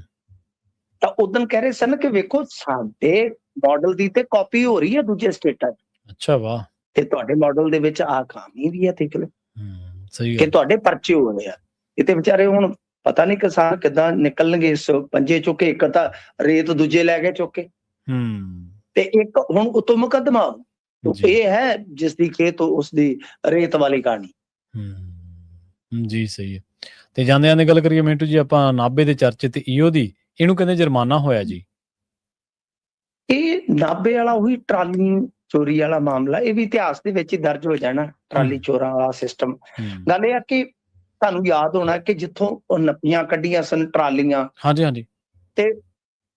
ਤਾਂ ਉਦੋਂ ਕਹਿ ਰਹੇ ਸਨ ਕਿ ਵੇਖੋ ਸਾਡੇ ਮਾਡਲ ਦੀ ਤੇ ਕਾਪੀ ਹੋ ਰਹੀ ਹੈ ਦੂਜੇ ਸਟੇਟਾਂ 'ਚ, ਅੱਛਾ, ਵਾਹ, ਤੇ ਤੁਹਾਡੇ ਮਾਡਲ ਦੇ ਵਿੱਚ ਆਹ ਖਾਮੀ ਵੀ ਹੈ, ਦੇਖ ਲਓ ਹੂੰ, ਸਹੀ ਕਿ ਗੱਲ, ਤੁਹਾਡੇ ਪਰਚੇ ਹੋ ਰਹੇ ਆ। ਇਹ ਤੇ ਵਿਚਾਰੇ ਹੁਣ ਪਤਾ ਨਹੀਂ ਕਿਸਾਨ ਕਿੱਦਾਂ ਨਿਕਲਣਗੇ ਇਸ ਪੰਜੇ ਚੋਂ, ਕਿ ਇੱਕ ਤਾਂ ਰੇਤ ਦੂਜੇ ਲੈ ਗਏ ਚੁੱਕ ਕੇ, ਹੂੰ, ਤੇ ਇੱਕ ਹੁਣ ਉਤੋਂ ਮੁਕੱਦਮਾ। ਜੀ, ਇਹ ਹੈ ਜਿਸ ਦੀ ਖੇਤ ਉਸ ਦੀ ਰੇਤ ਵਾਲੀ ਕਹਾਣੀ। ਹੂੰ, ਜੀ, ਸਹੀ ਹੈ। ਤੇ ਜਾਂਦੇ ਗੱਲ ਕਰੀਏ ਮਿੰਟੂ ਜੀ, ਆਪਾਂ ਨਾਭੇ ਦੇ ਚਰਚੇ ਤੇ ਈਓ ਦੀ, ਇਹਨੂੰ ਕਹਿੰਦੇ ਜੁਰਮਾਨਾ ਹੋਇਆ ਜੀ। ਇਹ ਨਾਭੇ ਵਾਲਾ ਉਹੀ ਟਰਾਲੀ ਚੋਰੀ ਵਾਲਾ ਮਾਮਲਾ, ਇਹ ਵੀ ਇਤਿਹਾਸ ਦੇ ਵਿੱਚ ਹੀ ਦਰਜ ਹੋ ਜਾਣਾ, ਟਰਾਲੀ ਚੋਰਾਂ ਵਾਲਾ ਸਿਸਟਮ। ਹੂੰ, ਗੱਲ ਇਹ ਆ ਕਿ ਤੁਹਾਨੂੰ ਯਾਦ ਹੋਣਾ ਕਿ ਜਿੱਥੋਂ ਉਹ ਨੱਪੀਆਂ ਕੱਢੀਆਂ ਸਨ ਟਰਾਲੀਆਂ, ਹਾਂਜੀ, ਹਾਂਜੀ, ਤੇ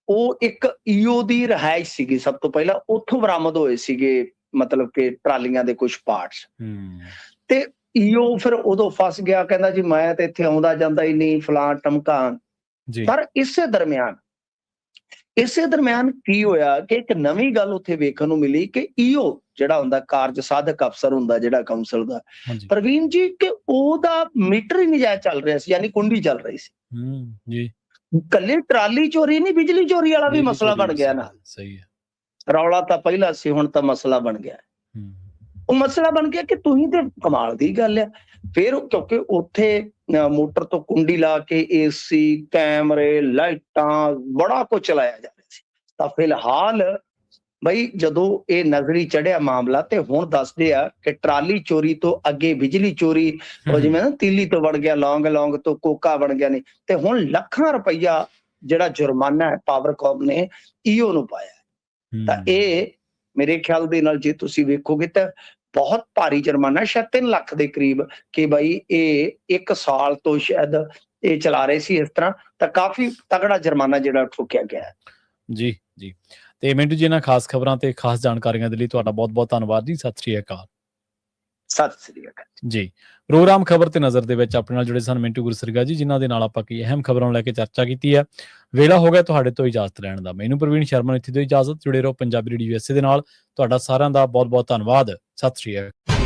ਉਹ ਇੱਕ ਈਓ ਦੀ ਰਿਹਾਇਸ਼ ਸੀਗੀ ਸਭ ਤੋਂ ਪਹਿਲਾਂ, ਉੱਥੋਂ ਬਰਾਮਦ ਹੋਏ ਸੀਗੇ ਮਤਲਬ ਕਿ ਟਰਾਲੀਆਂ ਦੇ ਕੁਝ ਪਾਰਟਸ। ਹੂੰ, ਤੇ ਈਓ ਫਿਰ ਉਦੋਂ ਫਸ ਗਿਆ, ਕਹਿੰਦਾ ਜੀ ਮੈਂ ਤੇ ਇੱਥੇ ਆਉਂਦਾ ਜਾਂਦਾ ਹੀ ਨਹੀਂ, ਫਲਾਂ ਟਮਕਾਂ। ਜੀ, ਪਰ ਇਸੇ ਦਰਮਿਆਨ ਕੀ ਹੋਇਆ ਕਿ ਇੱਕ ਨਵੀਂ ਗੱਲ ਉੱਥੇ ਵੇਖਣ ਨੂੰ ਮਿਲੀ ਕਿ ਈਓ ਜਿਹੜਾ ਹੁੰਦਾ, ਕਾਰਜ ਸਾਧਕ ਅਫਸਰ ਹੁੰਦਾ ਜਿਹੜਾ ਕਾਉਂਸਲ ਦਾ, ਹਾਂਜੀ, ਪ੍ਰਵੀਨ ਜੀ, ਕਿ ਉਹਦਾ ਮੀਟਰ ਹੀ ਨਜਾਇਜ਼ ਚੱਲ ਰਿਹਾ ਸੀ, ਯਾਨੀ ਕੁੰਡੀ ਚੱਲ ਰਹੀ ਸੀ। ਹੂੰ, ਜੀ, ਕੱਲੇ ਟਰਾਲੀ ਚੋਰੀ ਨਹੀਂ, ਬਿਜਲੀ ਚੋਰੀ ਵਾਲਾ ਵੀ ਮਸਲਾ ਬਣ ਗਿਆ ਨਾ। ਸਹੀ ਹੈ, ਰੌਲਾ ਤਾਂ ਪਹਿਲਾਂ ਸੀ, ਹੁਣ ਤਾਂ ਮਸਲਾ ਬਣ ਗਿਆ। ਹੂੰ, ਉਹ ਮਸਲਾ ਬਣ ਗਿਆ ਕਿ ਤੁਸੀਂ ਤੇ ਕਮਾਲ ਦੀ ਗੱਲ ਆ। ਫਿਰ ਕਿਉਂਕਿ ਉੱਥੇ ਮੋਟਰ ਤੋਂ ਕੁੰਡੀ ਲਾ ਕੇ AC, ਕੈਮਰੇ, ਲਾਈਟਾਂ, ਬੜਾ ਕੁਝ ਚਲਾਇਆ ਜਾ ਰਿਹਾ ਸੀ। ਤਾਂ ਫਿਲਹਾਲ ਬਈ ਜਦੋਂ ਇਹ ਨਜ਼ਰੀ ਚੜਿਆ ਮਾਮਲਾ ਤੇ ਹੁਣ ਦੱਸਦੇ ਆ ਕਿ ਟਰਾਲੀ ਚੋਰੀ ਤੋਂ ਅੱਗੇ ਬਿਜਲੀ ਚੋਰੀ, ਉਹ ਜਿਵੇਂ ਨਾ ਤੀਲੀ ਤੋਂ ਬਣ ਗਿਆ, ਲੌਂਗ ਤੋਂ ਕੋਕਾ ਬਣ ਗਿਆ ਨੇ, ਤੇ ਹੁਣ ਲੱਖਾਂ ਰੁਪਈਆ ਜਿਹੜਾ ਜੁਰਮਾਨਾ ਹੈ ਪਾਵਰਕਾਮ ਨੇ ਈਓ ਨੂੰ ਪਾਇਆ। ਤਾਂ ਇਹ ਮੇਰੇ ਖਿਆਲ ਦੇ ਨਾਲ ਜੇ ਤੁਸੀਂ ਵੇਖੋਗੇ ਤਾਂ ਬਹੁਤ ਭਾਰੀ ਜੁਰਮਾਨਾ, ਸ਼ਾਇਦ 3 ਲੱਖ ਦੇ ਕਰੀਬ, ਕਿ ਬਈ ਇਹ 1 ਸਾਲ ਤੋਂ ਸ਼ਾਇਦ ਇਹ ਚਲਾ ਰਹੇ ਸੀ ਇਸ ਤਰ੍ਹਾਂ। ਤਾਂ ਕਾਫੀ ਤਗੜਾ ਜੁਰਮਾਨਾ ਜਿਹੜਾ ਠੋਕਿਆ ਗਿਆ ਹੈ। ਜੀ ਜੀ। ਤੇ ਮਿੰਟੂ ਜੀ, ਇਹਨਾਂ ਖਾਸ ਖਬਰਾਂ ਤੇ ਖਾਸ ਜਾਣਕਾਰੀਆਂ ਦੇ ਲਈ ਤੁਹਾਡਾ ਬਹੁਤ ਬਹੁਤ ਧੰਨਵਾਦ ਜੀ। ਸਤਿ ਸ਼੍ਰੀ ਅਕਾਲ। ਸਤਿ ਸ੍ਰੀ ਅਕਾਲ ਜੀ। ਪ੍ਰੋਗਰਾਮ ਖਬਰ ਤੇ ਨਜ਼ਰ ਦੇ ਵਿੱਚ ਆਪਣੇ ਨਾਲ ਜੁੜੇ ਸਨ ਮਿੰਟੂ ਗੁਰਸਰਗਾ ਜੀ, ਜਿਨ੍ਹਾਂ ਦੇ ਨਾਲ ਆਪਾਂ ਕਈ ਅਹਿਮ ਖਬਰਾਂ ਨੂੰ ਲੈ ਕੇ ਚਰਚਾ ਕੀਤੀ ਹੈ। ਵੇਲਾ ਹੋ ਗਿਆ ਤੁਹਾਡੇ ਤੋਂ ਇਜਾਜ਼ਤ ਲੈਣ ਦਾ। ਮੈਨੂੰ ਪ੍ਰਵੀਨ ਸ਼ਰਮਾ ਨੂੰ ਇੱਥੇ ਤੋਂ ਇਜਾਜ਼ਤ। ਜੁੜੇ ਰਹੋ ਪੰਜਾਬੀ ਰੇਡੀਓ USA ਦੇ ਨਾਲ। ਤੁਹਾਡਾ ਸਾਰਿਆਂ ਦਾ ਬਹੁਤ ਬਹੁਤ ਧੰਨਵਾਦ। ਸਤਿ ਸ਼੍ਰੀ ਅਕਾਲ।